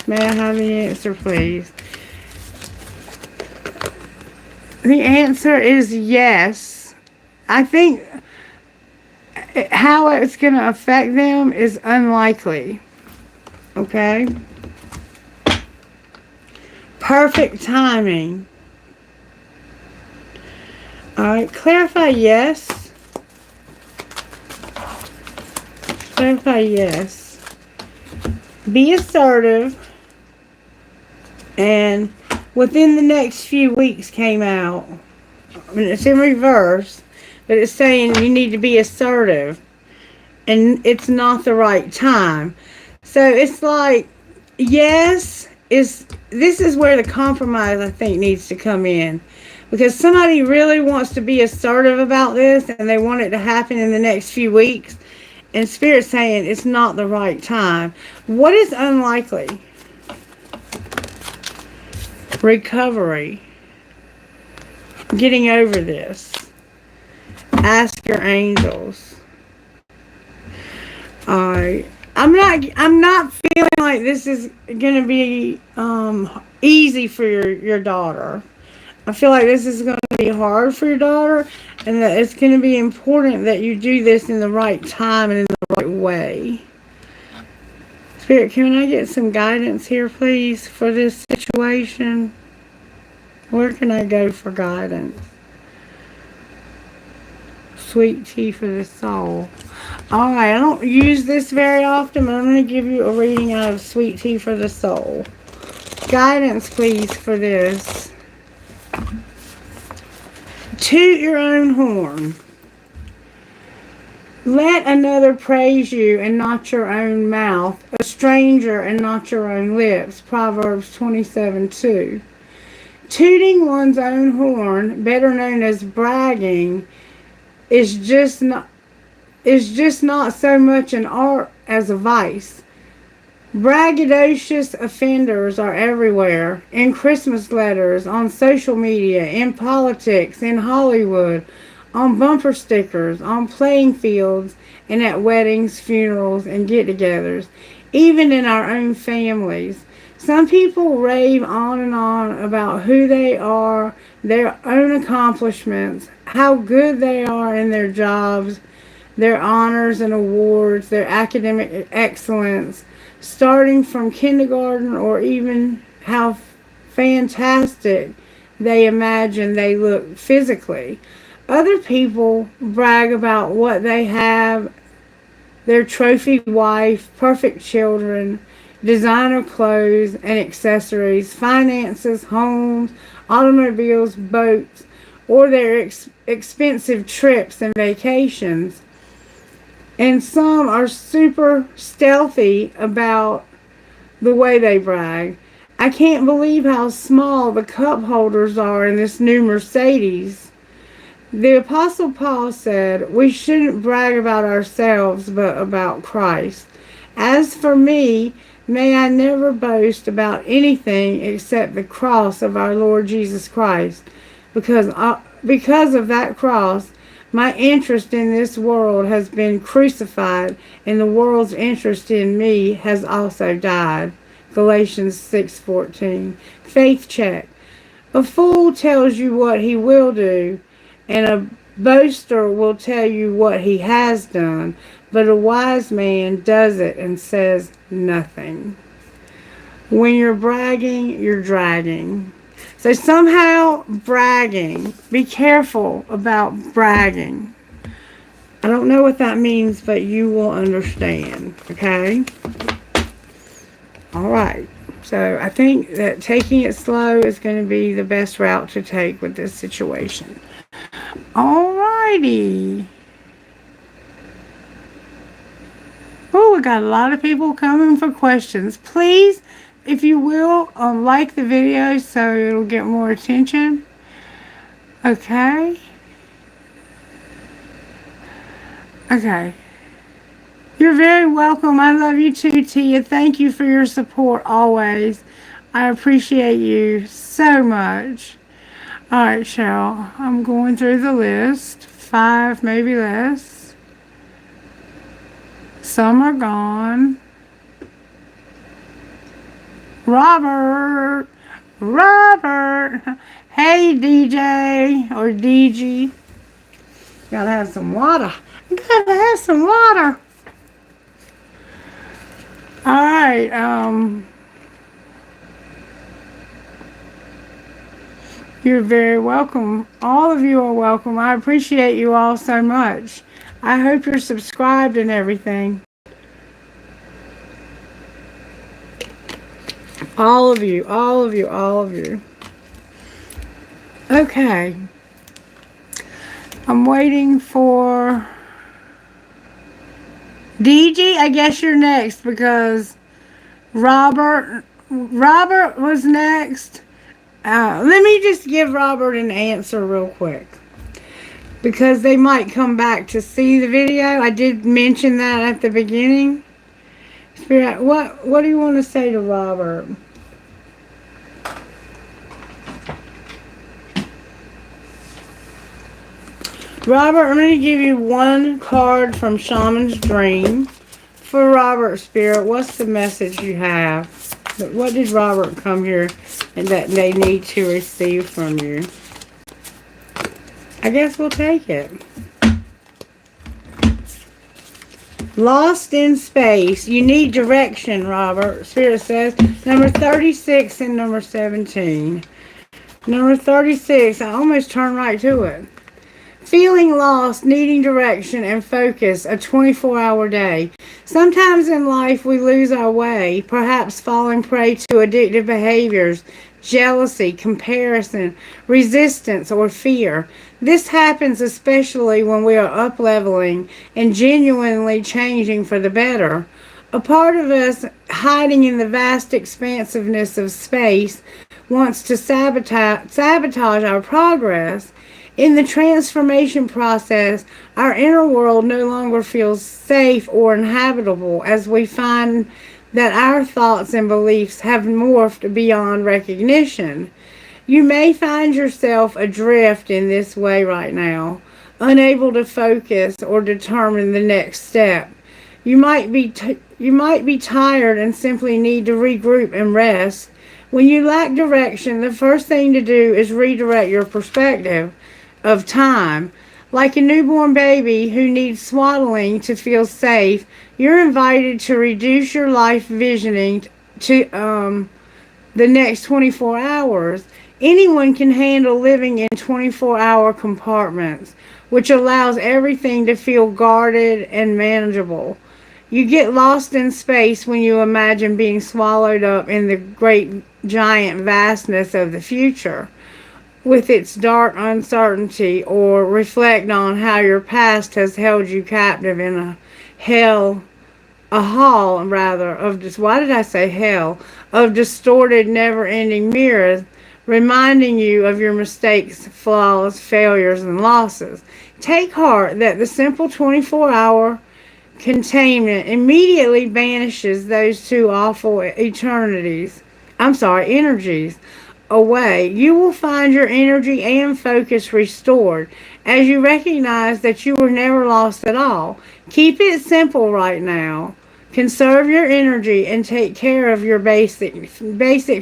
May I have the answer, please? The answer is yes. I think how it's going to affect them is unlikely. Okay? Perfect timing. Alright, clarify yes. Clarify yes. Be assertive. And within the next few weeks came out. I mean, it's in reverse. But it's saying you need to be assertive. And it's not the right time. So it's like, yes, this is where the compromise, I think, needs to come in. Because somebody really wants to be assertive about this and they want it to happen in the next few weeks. And Spirit's saying it's not the right time. What is unlikely? Recovery. Getting over this. Ask your angels. Alright. I'm not feeling like this is going to be easy for your daughter. I feel like this is going to be hard for your daughter, and that it's going to be important that you do this in the right time and in the right way. Spirit, can I get some guidance here, please, for this situation? Where can I go for guidance? Sweet tea for the soul. Alright, I don't use this very often, but I'm going to give you a reading out of Sweet Tea for the Soul. Guidance, please, for this. Toot your own horn. Let another praise you and not your own mouth, a stranger and not your own lips. Proverbs 27:2. Tooting one's own horn, better known as bragging, is just not so much an art as a vice. Braggadocious offenders are everywhere, in Christmas letters, on social media, in politics, in Hollywood, on bumper stickers, on playing fields, and at weddings, funerals, and get-togethers, even in our own families. Some people rave on and on about who they are, their own accomplishments, how good they are in their jobs, their honors and awards, their academic excellence, starting from kindergarten, or even how fantastic they imagine they look physically. Other people brag about what they have, their trophy wife, perfect children, designer clothes and accessories, finances, homes, automobiles, boats, or their expensive trips and vacations. And some are super stealthy about the way they brag. I can't believe how small the cup holders are in this new Mercedes. The Apostle Paul said, we shouldn't brag about ourselves, but about Christ. As for me, may I never boast about anything except the cross of our Lord Jesus Christ. Because of that cross, my interest in this world has been crucified, and the world's interest in me has also died. Galatians 6:14. Faith check. A fool tells you what he will do, and a boaster will tell you what he has done, but a wise man does it and says nothing. When you're bragging, you're dragging. So somehow bragging, be careful about bragging. I don't know what that means, but you will understand, okay? All right. So I think that taking it slow is going to be the best route to take with this situation. All righty. Oh, we got a lot of people coming for questions. Please if you will, like the video so it'll get more attention. Okay. Okay. You're very welcome. I love you too, Tia. Thank you for your support always. I appreciate you so much. All right, Cheryl. I'm going through the list. 5, maybe less. Some are gone. Robert. Hey, DJ or DG. Gotta have some water. Gotta have some water. All right. You're very welcome. All of you are welcome. I appreciate you all so much. I hope you're subscribed and everything. All of you. Okay. I'm waiting for DG. I guess you're next because Robert was next. Let me just give Robert an answer real quick because they might come back to see the video. I did mention that at the beginning. Spirit, what do you want to say to Robert? Robert, I'm going to give you one card from Shaman's Dream. For Robert, Spirit, what's the message you have? What did Robert come here and that they need to receive from you? I guess we'll take it. Lost in space. You need direction, Robert. Spirit says number 36 and number 17. Number 36, I almost turned right to it. Feeling lost, needing direction and focus, a 24-hour day. Sometimes in life we lose our way, perhaps falling prey to addictive behaviors, jealousy, comparison, resistance, or fear. This happens especially when we are up-leveling and genuinely changing for the better. A part of us, hiding in the vast expansiveness of space, wants to sabotage our progress. In the transformation process, our inner world no longer feels safe or inhabitable as we find that our thoughts and beliefs have morphed beyond recognition. You may find yourself adrift in this way right now, unable to focus or determine the next step. You might be tired and simply need to regroup and rest. When you lack direction, the first thing to do is redirect your perspective of time. Like a newborn baby who needs swaddling to feel safe, you're invited to reduce your life visioning to the next 24 hours. Anyone can handle living in 24-hour compartments, which allows everything to feel guarded and manageable. You get lost in space when you imagine being swallowed up in the great giant vastness of the future, with its dark uncertainty, or reflect on how your past has held you captive in a hall of distorted, never-ending mirrors, reminding you of your mistakes, flaws, failures, and losses. Take heart that the simple 24-hour containment immediately banishes those two awful energies away. You will find your energy and focus restored as you recognize that you were never lost at all. Keep it simple right now. Conserve your energy and take care of your basic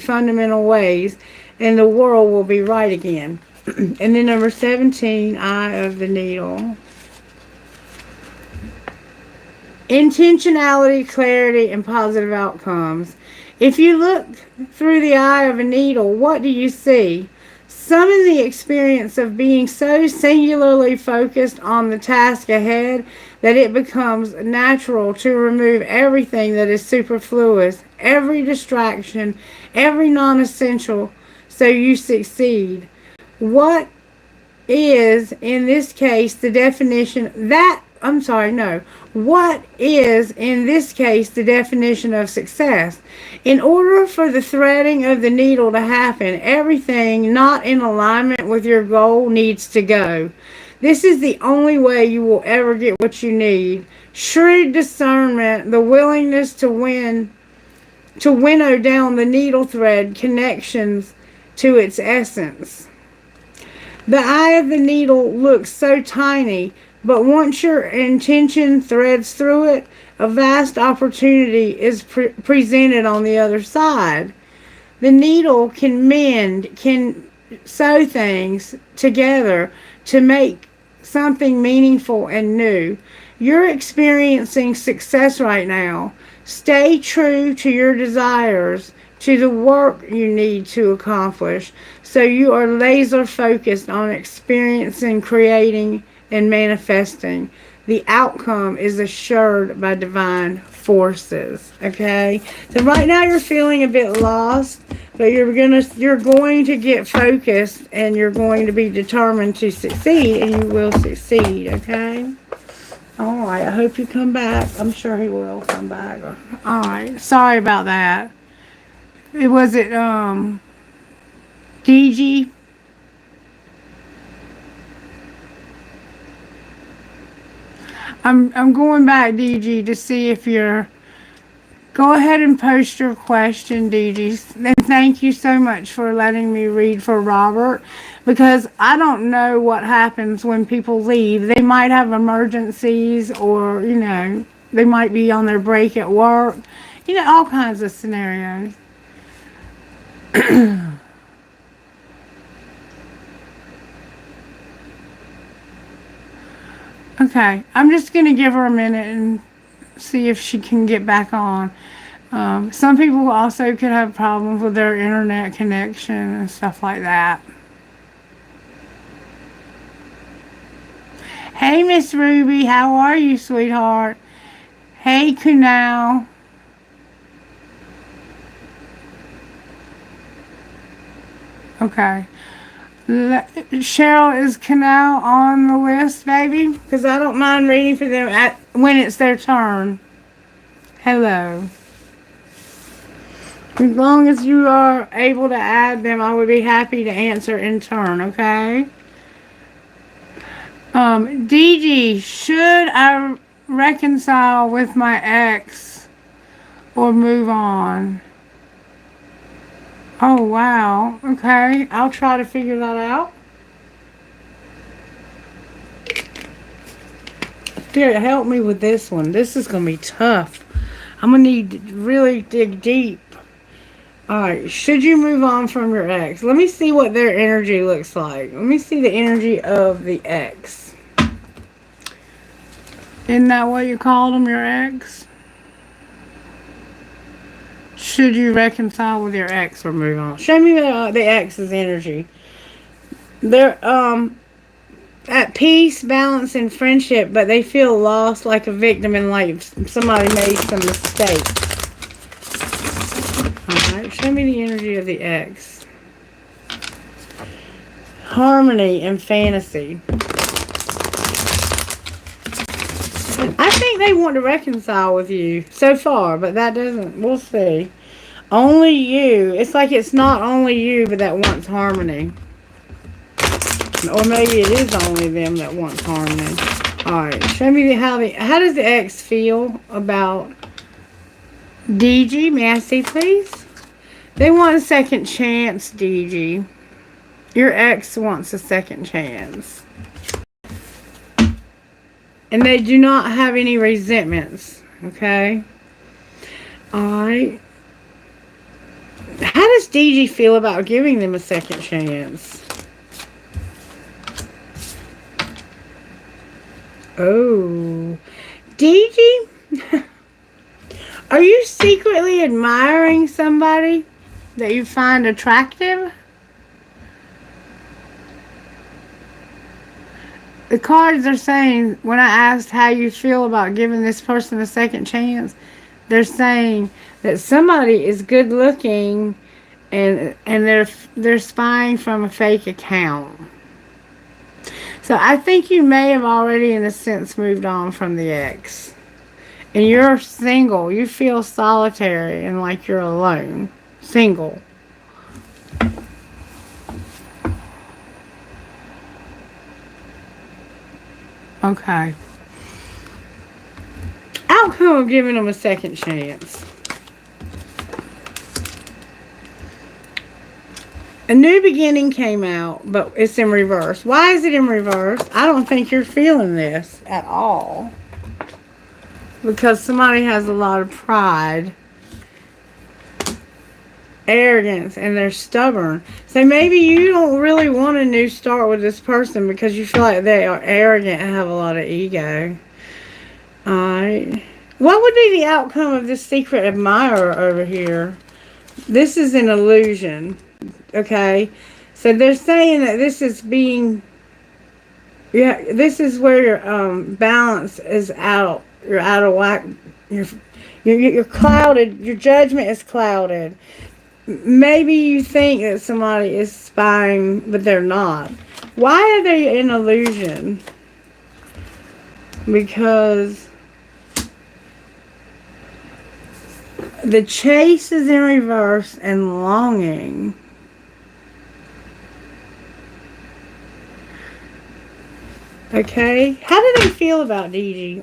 fundamental ways, and the world will be right again. And then number 17, Eye of the Needle. Intentionality, clarity, and positive outcomes. If you look through the eye of a needle, what do you see? Summon the experience of being so singularly focused on the task ahead that it becomes natural to remove everything that is superfluous, every distraction, every non-essential, so you succeed. What is, in this case, the definition that I'm sorry, no. What is, in this case, the definition of success? In order for the threading of the needle to happen, everything not in alignment with your goal needs to go. This is the only way you will ever get what you need. Shrewd discernment, the willingness to winnow down the needle thread connections to its essence. The eye of the needle looks so tiny, but once your intention threads through it, a vast opportunity is presented on the other side. The needle can mend, can sew things together to make something meaningful and new. You're experiencing success right now. Stay true to your desires, to the work you need to accomplish, so you are laser focused on experiencing, creating, and manifesting. The outcome is assured by divine forces. Okay? So right now you're feeling a bit lost, but you're going to get focused, and you're going to be determined to succeed, and you will succeed. Okay? Alright, I hope you come back. I'm sure he will come back. Alright, sorry about that. Was it, DG? I'm going back, DG, to see if you're... Go ahead and post your question, DG. And thank you so much for letting me read for Robert, because I don't know what happens when people leave. They might have emergencies, or, you know, they might be on their break at work. You know, all kinds of scenarios. Okay, I'm just going to give her a minute and see if she can get back on. Some people also could have problems with their internet connection and stuff like that. Hey, Miss Ruby, how are you, sweetheart? Hey, Kunal. Okay. Cheryl, is Canal on the list, baby? Because I don't mind reading for them when it's their turn. Hello. As long as you are able to add them, I would be happy to answer in turn, okay? DG, should I reconcile with my ex or move on? Oh, wow. Okay. I'll try to figure that out. Spirit, help me with this one. This is going to be tough. I'm going to need to really dig deep. Alright. Should you move on from your ex? Let me see what their energy looks like. Let me see the energy of the ex. Isn't that what you called them, your ex? Should you reconcile with your ex or move on? Show me the ex's energy. They're at peace, balance, and friendship, but they feel lost, like a victim in life. Somebody made some mistake. Alright, show me the energy of the ex. Harmony and fantasy. I think they want to reconcile with you so far, but that doesn't, we'll see. Only you. It's like it's not only you, but that wants harmony. Or maybe it is only them that wants harmony. Alright, show me how does the ex feel about DG? May I see, please? They want a second chance, DG. Your ex wants a second chance. And they do not have any resentments. Okay? Alright. How does DG feel about giving them a second chance? Oh. DG? Are you secretly admiring somebody that you find attractive? The cards are saying, when I asked how you feel about giving this person a second chance, they're saying that somebody is good looking and they're spying from a fake account. So I think you may have already, in a sense, moved on from the ex. And you're single. You feel solitary and like you're alone. Single. Okay. Outcome of giving them a second chance. A new beginning came out, but it's in reverse. Why is it in reverse? I don't think you're feeling this at all. Because somebody has a lot of pride, arrogance, and they're stubborn. So maybe you don't really want a new start with this person because you feel like they are arrogant and have a lot of ego. Alright. What would be the outcome of this secret admirer over here? This is an illusion. Okay? So they're saying that this is being... Yeah, this is where your balance is out. You're out of whack. You're clouded. Your judgment is clouded. Maybe you think that somebody is spying, but they're not. Why are they in illusion? Because the chase is in reverse and longing. Okay? How do they feel about Gigi?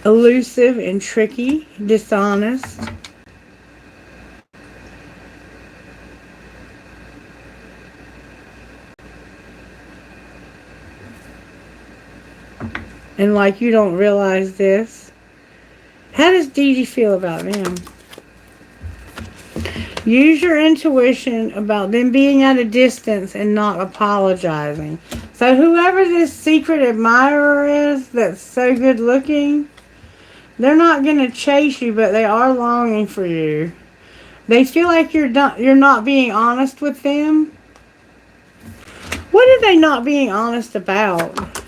Elusive and tricky, dishonest. And like you don't realize this. How does Gigi feel about them? Use your intuition about them being at a distance and not apologizing. So whoever this secret admirer is that's so good looking, they're not going to chase you, but they are longing for you. They feel like you're not being honest with them. What are they not being honest about?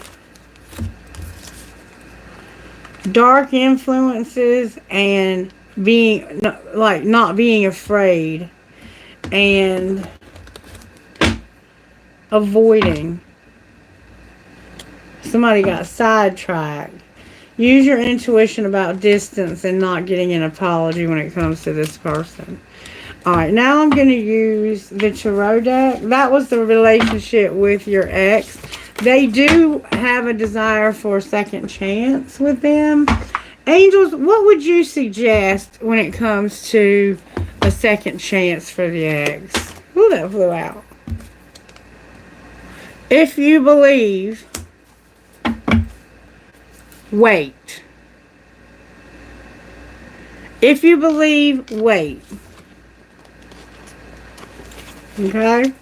Dark influences and being like not being afraid and avoiding. Somebody got sidetracked. Use your intuition about distance and not getting an apology when it comes to this person. Alright, now I'm going to use the tarot deck. That was the relationship with your ex. They do have a desire for a second chance with them. Angels, what would you suggest when it comes to a second chance for the ex? Ooh, that flew out. If you believe, wait. If you believe, wait. Okay?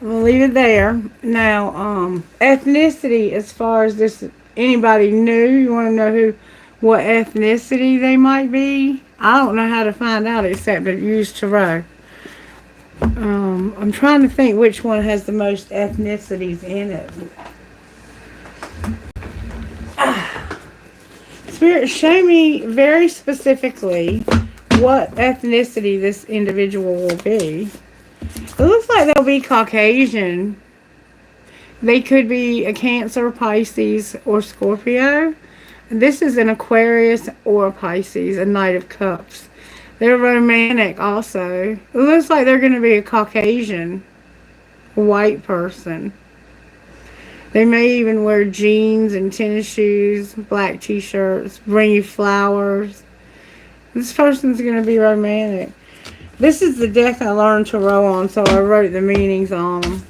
I'm going to leave it there. Now, ethnicity, as far as this, anybody new, you want to know what ethnicity they might be? I don't know how to find out except to use tarot. I'm trying to think which one has the most ethnicities in it. Spirit, show me very specifically what ethnicity this individual will be. It looks like they'll be Caucasian. They could be a Cancer, Pisces, or Scorpio. This is an Aquarius or a Pisces, a Knight of Cups. They're romantic also. It looks like they're going to be a Caucasian, white person. They may even wear jeans and tennis shoes, black t-shirts, bring you flowers. This person's going to be romantic. This is the deck I learned tarot on, so I wrote the meanings on them.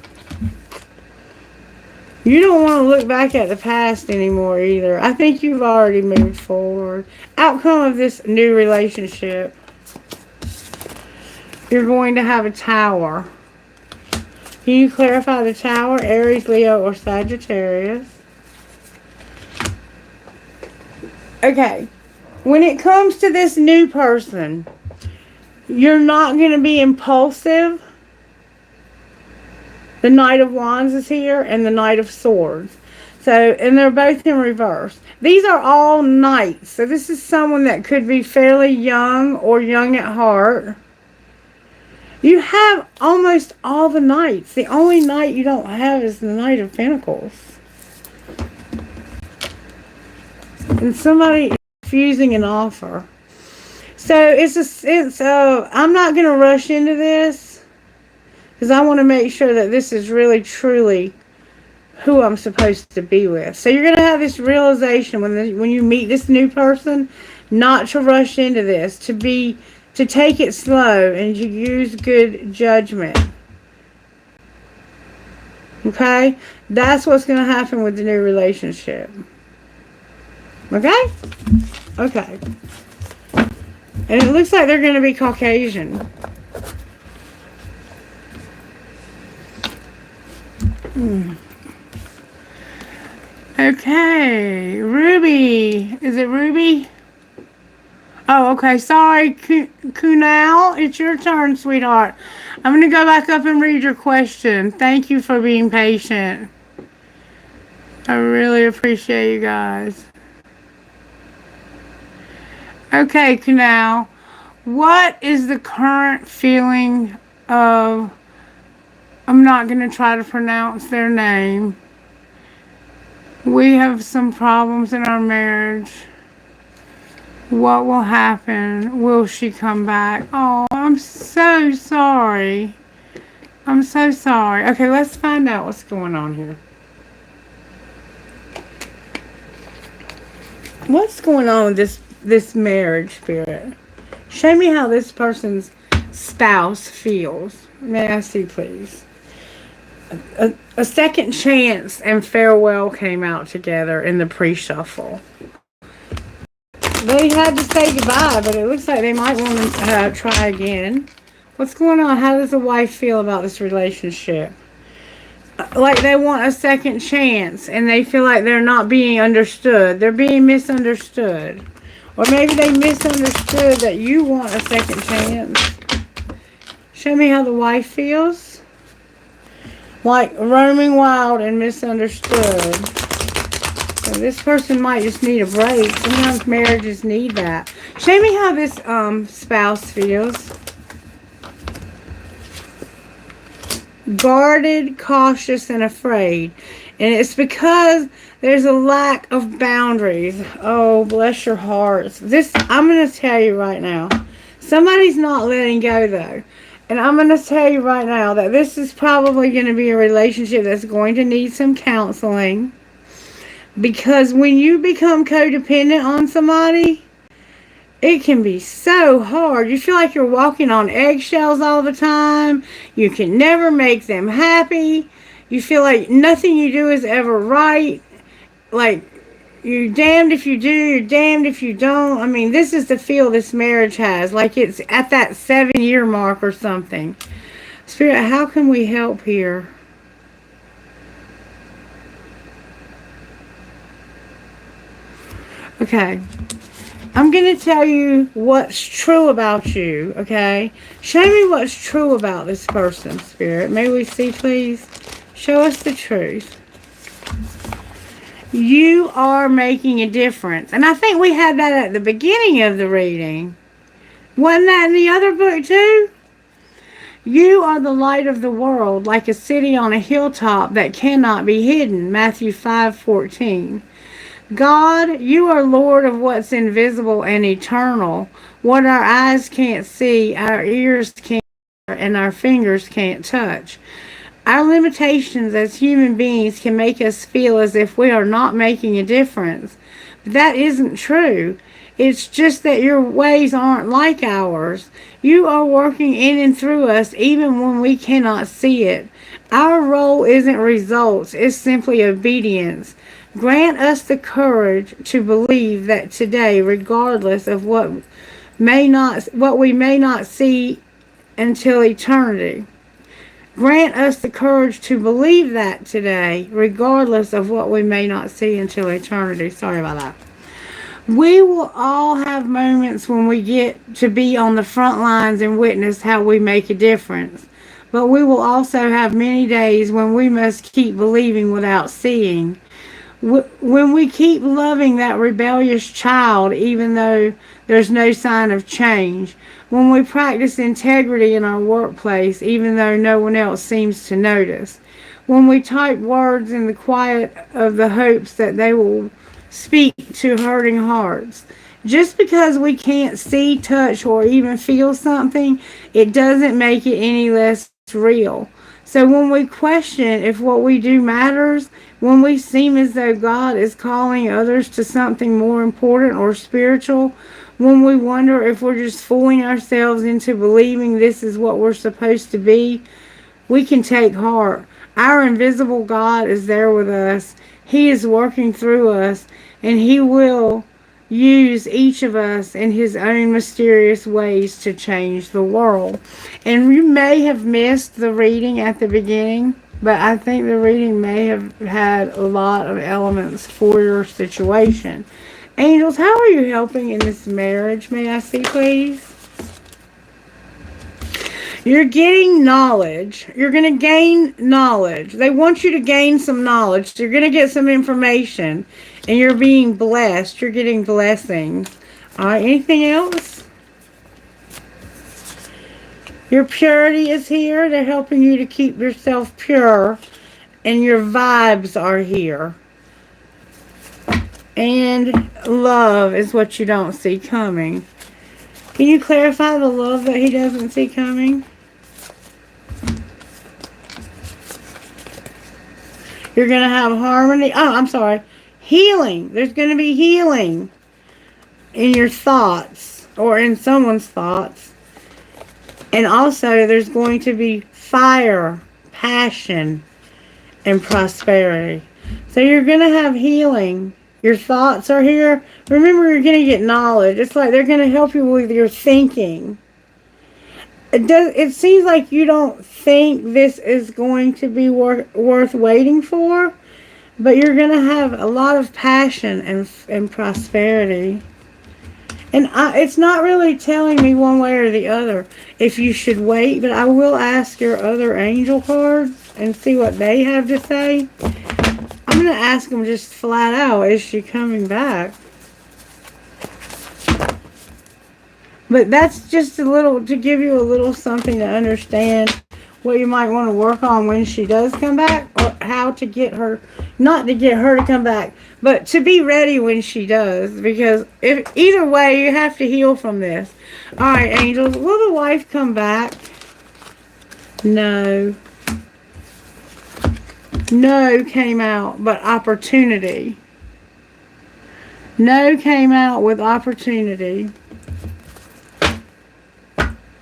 You don't want to look back at the past anymore either. I think you've already moved forward. Outcome of this new relationship. You're going to have a Tower. Can you clarify the Tower? Aries, Leo, or Sagittarius? Okay. When it comes to this new person, you're not going to be impulsive. The Knight of Wands is here and the Knight of Swords. So, and they're both in reverse. These are all knights. So this is someone that could be fairly young or young at heart. You have almost all the knights. The only knight you don't have is the Knight of Pentacles. And somebody is refusing an offer. So I'm not going to rush into this because I want to make sure that this is really truly who I'm supposed to be with. So you're going to have this realization when you meet this new person, not to rush into this, to take it slow and to use good judgment. Okay? That's what's going to happen with the new relationship. Okay? Okay. And it looks like they're going to be Caucasian. Okay. Ruby. Is it Ruby? Oh, okay. Sorry, Kunal. It's your turn, sweetheart. I'm going to go back up and read your question. Thank you for being patient. I really appreciate you guys. Okay, Kunal. What is the current feeling of... I'm not going to try to pronounce their name. We have some problems in our marriage. What will happen? Will she come back? Oh, I'm so sorry. I'm so sorry. Okay, let's find out what's going on here. What's going on with this marriage, Spirit? Show me how this person's spouse feels. May I see, please? A second chance and farewell came out together in the pre-shuffle. They had to say goodbye, but it looks like they might want to try again. What's going on? How does the wife feel about this relationship? Like they want a second chance and they feel like they're not being understood. They're being misunderstood. Or maybe they misunderstood that you want a second chance. Show me how the wife feels. Like roaming wild and misunderstood. So this person might just need a break. Sometimes marriages need that. Show me how this spouse feels. Guarded, cautious, and afraid. And it's because there's a lack of boundaries. Oh, bless your hearts. I'm going to tell you right now. Somebody's not letting go, though. And I'm going to tell you right now that this is probably going to be a relationship that's going to need some counseling. Because when you become codependent on somebody, it can be so hard. You feel like you're walking on eggshells all the time. You can never make them happy. You feel like nothing you do is ever right. Like, you're damned if you do, you're damned if you don't. I mean, this is the feel this marriage has. Like it's at that 7-year mark or something. Spirit, how can we help here? Okay. I'm going to tell you what's true about you, okay? Show me what's true about this person, Spirit. May we see, please? Show us the truth. You are making a difference. And I think we had that at the beginning of the reading. Wasn't that in the other book too? You are the light of the world, like a city on a hilltop that cannot be hidden. Matthew 5:14. God, you are Lord of what's invisible and eternal. What our eyes can't see, our ears can't hear, and our fingers can't touch. Our limitations as human beings can make us feel as if we are not making a difference. But that isn't true. It's just that your ways aren't like ours. You are working in and through us even when we cannot see it. Our role isn't results, it's simply obedience. Grant us the courage to believe that today, regardless of what we may not see until eternity. Grant us the courage to believe that today, regardless of what we may not see until eternity. Sorry about that. We will all have moments when we get to be on the front lines and witness how we make a difference. But we will also have many days when we must keep believing without seeing. When we keep loving that rebellious child, even though there's no sign of change, when we practice integrity in our workplace, even though no one else seems to notice, when we type words in the quiet of the hopes that they will speak to hurting hearts, just because we can't see, touch, or even feel something, it doesn't make it any less real. So when we question if what we do matters, when we seem as though God is calling others to something more important or spiritual, when we wonder if we're just fooling ourselves into believing this is what we're supposed to be, we can take heart. Our invisible God is there with us. He is working through us, and He will use each of us in His own mysterious ways to change the world. And you may have missed the reading at the beginning, but I think the reading may have had a lot of elements for your situation. Angels, how are you helping in this marriage? May I see, please? You're getting knowledge. You're going to gain knowledge. They want you to gain some knowledge. You're going to get some information. And you're being blessed. You're getting blessings. All right, anything else? Your purity is here. They're helping you to keep yourself pure. And your vibes are here. And love is what you don't see coming. Can you clarify the love that he doesn't see coming? You're going to have harmony. Oh, I'm sorry. Healing. There's going to be healing in your thoughts or in someone's thoughts. And also there's going to be fire, passion, and prosperity. So you're going to have healing. Your thoughts are here. Remember, you're going to get knowledge. It's like they're going to help you with your thinking. It seems like you don't think this is going to be worth waiting for, but you're going to have a lot of passion and prosperity. And it's not really telling me one way or the other if you should wait, but I will ask your other angel cards and see what they have to say. I'm going to ask them just flat out, is she coming back? But that's just a little, to give you a little something to understand what you might want to work on when she does come back, or how to get her, not to get her to come back, but to be ready when she does, because if either way, you have to heal from this. All right, angels, will the wife come back? No. No came out, but opportunity. No came out with opportunity.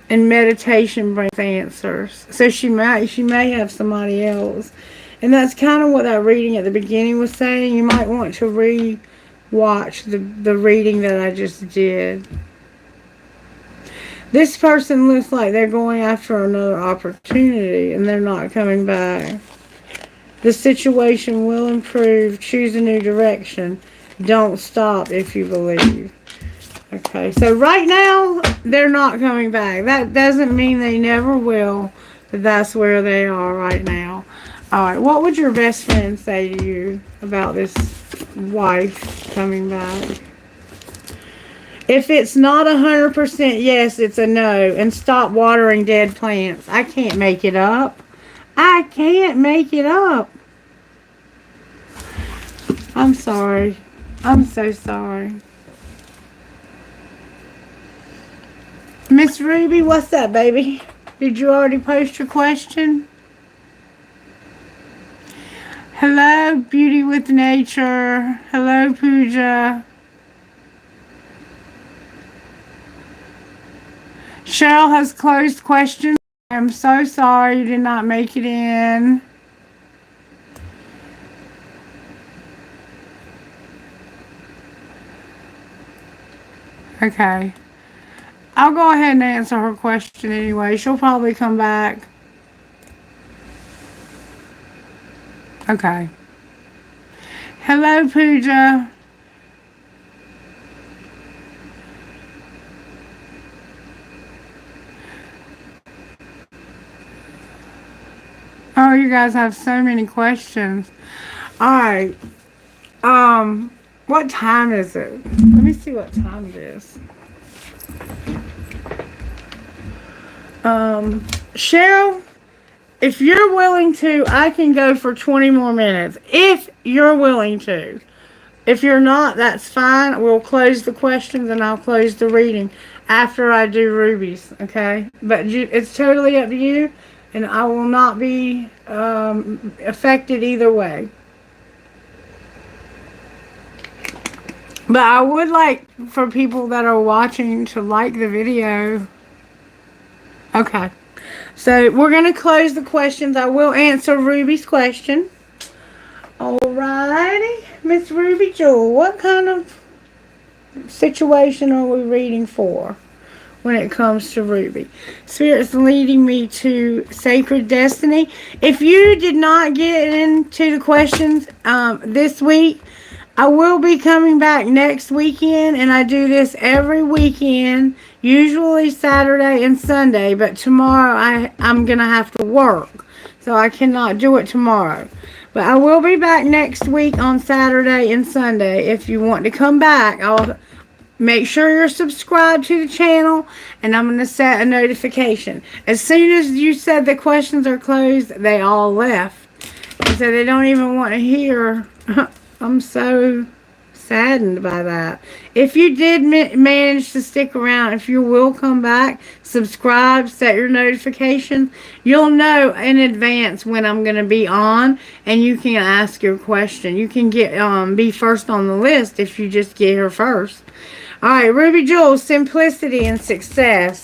And meditation brings answers. So she may have somebody else. And that's kind of what that reading at the beginning was saying. You might want to re-watch the reading that I just did. This person looks like they're going after another opportunity and they're not coming back. The situation will improve. Choose a new direction. Don't stop if you believe. Okay, so right now, they're not coming back. That doesn't mean they never will, but that's where they are right now. Alright, what would your best friend say to you about this wife coming back? If it's not 100% yes, it's a no. And stop watering dead plants. I can't make it up. I can't make it up. I'm sorry. I'm so sorry. Miss Ruby, what's up, baby? Did you already post your question? Hello, Beauty with Nature. Hello, Pooja. Cheryl has closed questions. I'm so sorry you did not make it in. Okay. I'll go ahead and answer her question anyway. She'll probably come back. Okay. Hello, Pooja. Oh, you guys have so many questions. Alright. What time is it? Let me see what time it is. Cheryl, if you're willing to, I can go for 20 more minutes. If you're willing to. If you're not, that's fine. We'll close the questions and I'll close the reading after I do Ruby's, okay? But it's totally up to you, and I will not be affected either way. But I would like for people that are watching to like the video. Okay. So we're going to close the questions. I will answer Ruby's question. Alrighty. Miss Ruby Jewel, what kind of situation are we reading for when it comes to Ruby? Spirit's leading me to Sacred Destiny. If you did not get into the questions this week, I will be coming back next weekend, and I do this every weekend, usually Saturday and Sunday, but tomorrow I'm going to have to work, so I cannot do it tomorrow. But I will be back next week on Saturday and Sunday. If you want to come back, I'll make sure you're subscribed to the channel, and I'm going to set a notification. As soon as you said the questions are closed, they all left. And so they don't even want to hear. I'm so saddened by that. If you did manage to stick around, if you will come back, subscribe, set your notification, you'll know in advance when I'm going to be on, and you can ask your question. You can get be first on the list if you just get here first. Alright, Ruby Jewel, Simplicity and Success.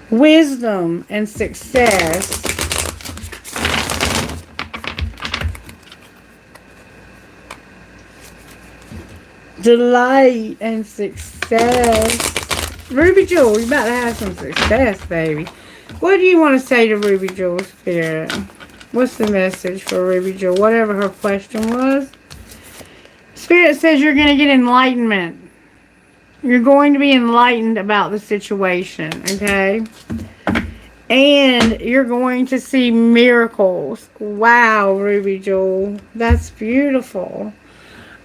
Wisdom and Success. Delight and Success. Ruby Jewel, you're about to have some success, baby. What do you want to say to Ruby Jewel, Spirit? What's the message for Ruby Jewel? Whatever her question was. Spirit says you're going to get enlightenment. You're going to be enlightened about the situation, okay? And you're going to see miracles. Wow, Ruby Jewel. That's beautiful.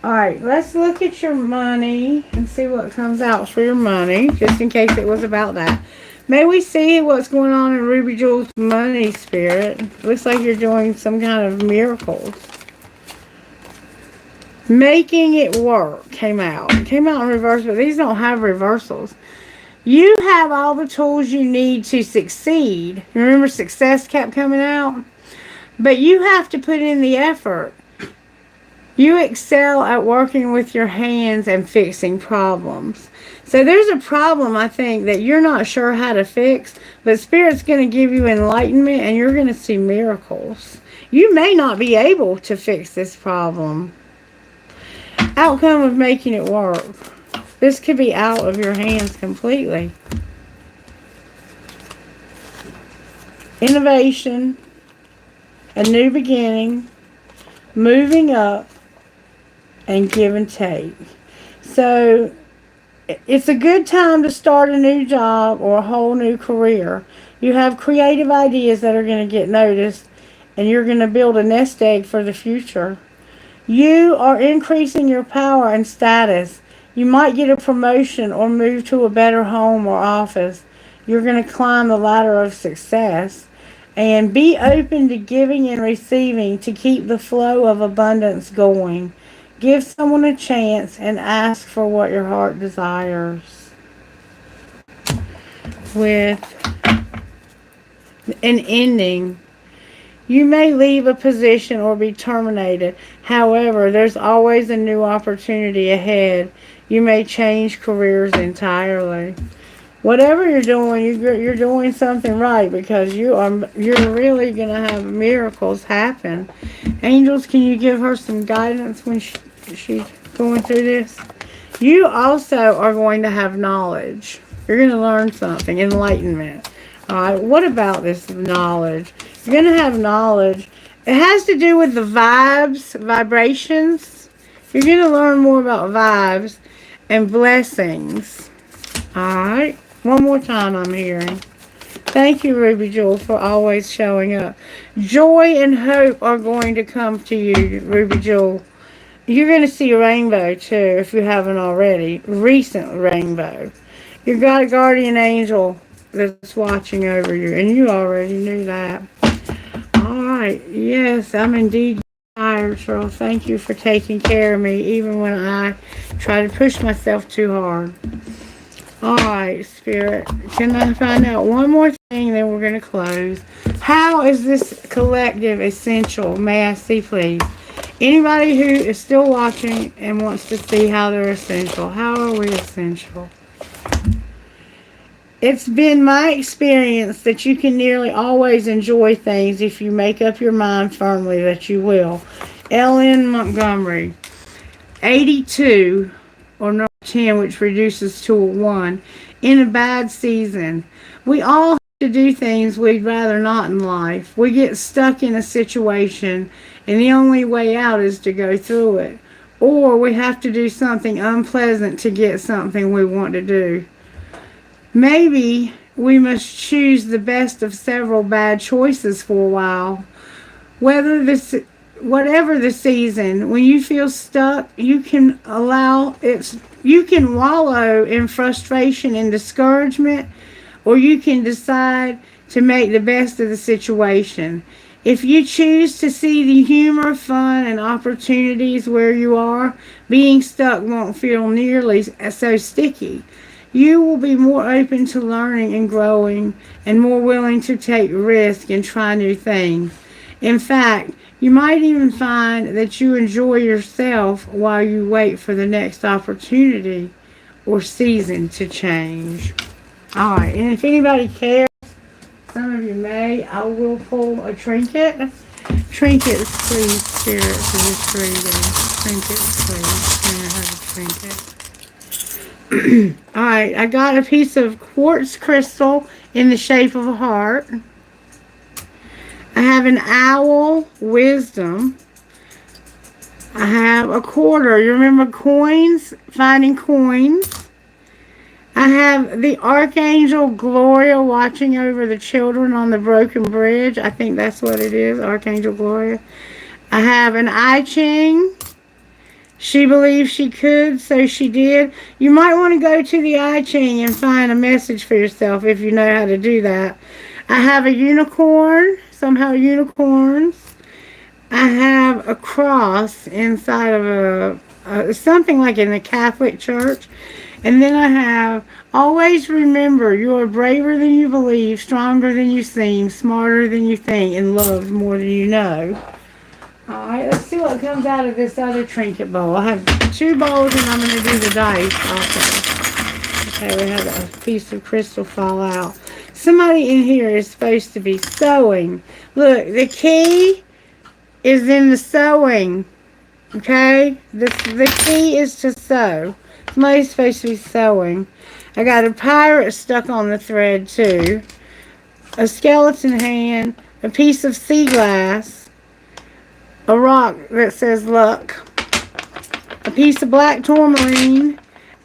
Alright, let's look at your money and see what comes out for your money, just in case it was about that. May we see what's going on in Ruby Jewel's money, Spirit? Looks like you're doing some kind of miracles. Making it work came out. It came out in reverse, but these don't have reversals. You have all the tools you need to succeed. Remember, success kept coming out? But you have to put in the effort. You excel at working with your hands and fixing problems. So there's a problem, I think, that you're not sure how to fix, but Spirit's going to give you enlightenment and you're going to see miracles. You may not be able to fix this problem. Outcome of making it work. This could be out of your hands completely. Innovation. A new beginning. Moving up. And give and take. So it's a good time to start a new job or a whole new career. You have creative ideas that are going to get noticed, and you're going to build a nest egg for the future. You are increasing your power and status. You might get a promotion or move to a better home or office. You're going to climb the ladder of success. And be open to giving and receiving to keep the flow of abundance going. Give someone a chance and ask for what your heart desires. With an ending. You may leave a position or be terminated. However, there's always a new opportunity ahead. You may change careers entirely. Whatever you're doing, you're doing something right, because you're really going to have miracles happen. Angels, can you give her some guidance when she's going through this? You also are going to have knowledge. You're going to learn something, enlightenment. All right, what about this knowledge? You're going to have knowledge. It has to do with the vibes, vibrations. You're going to learn more about vibes and blessings. All right. One more time I'm hearing. Thank you, Ruby Jewel, for always showing up. Joy and hope are going to come to you, Ruby Jewel. You're going to see a rainbow, too, if you haven't already. Recent rainbow. You've got a guardian angel that's watching over you, and you already knew that. All right. Yes, I'm indeed tired, Cheryl. Thank you for taking care of me, even when I try to push myself too hard. All right, Spirit. Can I find out one more thing, then we're going to close? How is this collective essential? May I see, please? Anybody who is still watching and wants to see how they're essential. How are we essential? It's been my experience that you can nearly always enjoy things if you make up your mind firmly that you will. Ellen Montgomery, 82, or number 10, which reduces to a 1, in a bad season. We all have to do things we'd rather not in life. We get stuck in a situation, and the only way out is to go through it. Or we have to do something unpleasant to get something we want to do. Maybe we must choose the best of several bad choices for a while. Whatever the season, when you feel stuck, you can wallow in frustration and discouragement, or you can decide to make the best of the situation. If you choose to see the humor, fun, and opportunities where you are, being stuck won't feel nearly so sticky. You will be more open to learning and growing, and more willing to take risks and try new things. In fact, you might even find that you enjoy yourself while you wait for the next opportunity or season to change. All right, and if anybody cares, some of you may, I will pull a trinket. Trinkets, please, Spirit, for this reading. Trinkets, please. Can I have a trinket? Alright, I got a piece of quartz crystal in the shape of a heart. I have an owl, wisdom. I have a quarter. You remember coins? Finding coins. I have the Archangel Gloria watching over the children on the broken bridge. I think that's what it is, Archangel Gloria. I have an I Ching. She believed she could, so she did. You might want to go to the I Ching and find a message for yourself if you know how to do that. I have a unicorn, somehow unicorns. I have a cross inside of something like in a Catholic church. And then I have, always remember, you are braver than you believe, stronger than you seem, smarter than you think, and loved more than you know. Alright, let's see what comes out of this other trinket bowl. I have 2 bowls and I'm going to do the dice also. Okay, we have a piece of crystal fall out. Somebody in here is supposed to be sewing. Look, the key is in the sewing. Okay? The key is to sew. Somebody's supposed to be sewing. I got a pirate stuck on the thread too. A skeleton hand. A piece of sea glass. A rock that says luck, a piece of black tourmaline,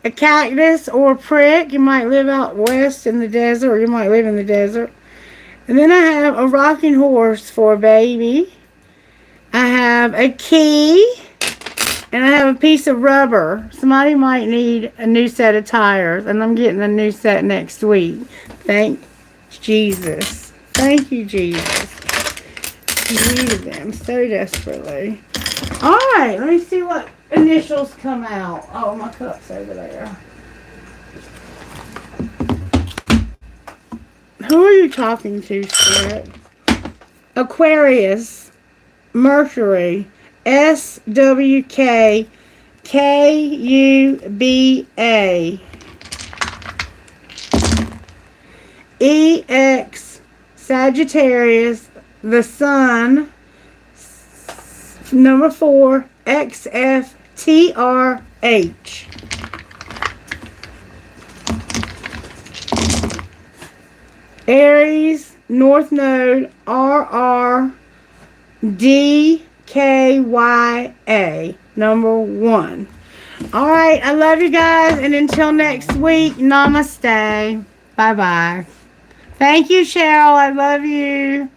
a cactus or a prick. You might live out west in the desert, or you might live in the desert. And then I have a rocking horse for a baby. I have a key, and I have a piece of rubber. Somebody might need a new set of tires, and I'm getting a new set next week. Thank Jesus. Thank you, Jesus. Needed them so desperately. Alright, let me see what initials come out. Oh, my cup's over there. Who are you talking to, Spirit? Aquarius, Mercury, SWK, KUBA, EX, Sagittarius, the Sun, number 4, XFTRH. Aries, North Node, RRDKYA, number 1. Alright, I love you guys, and until next week, namaste. Bye-bye. Thank you, Cheryl. I love you.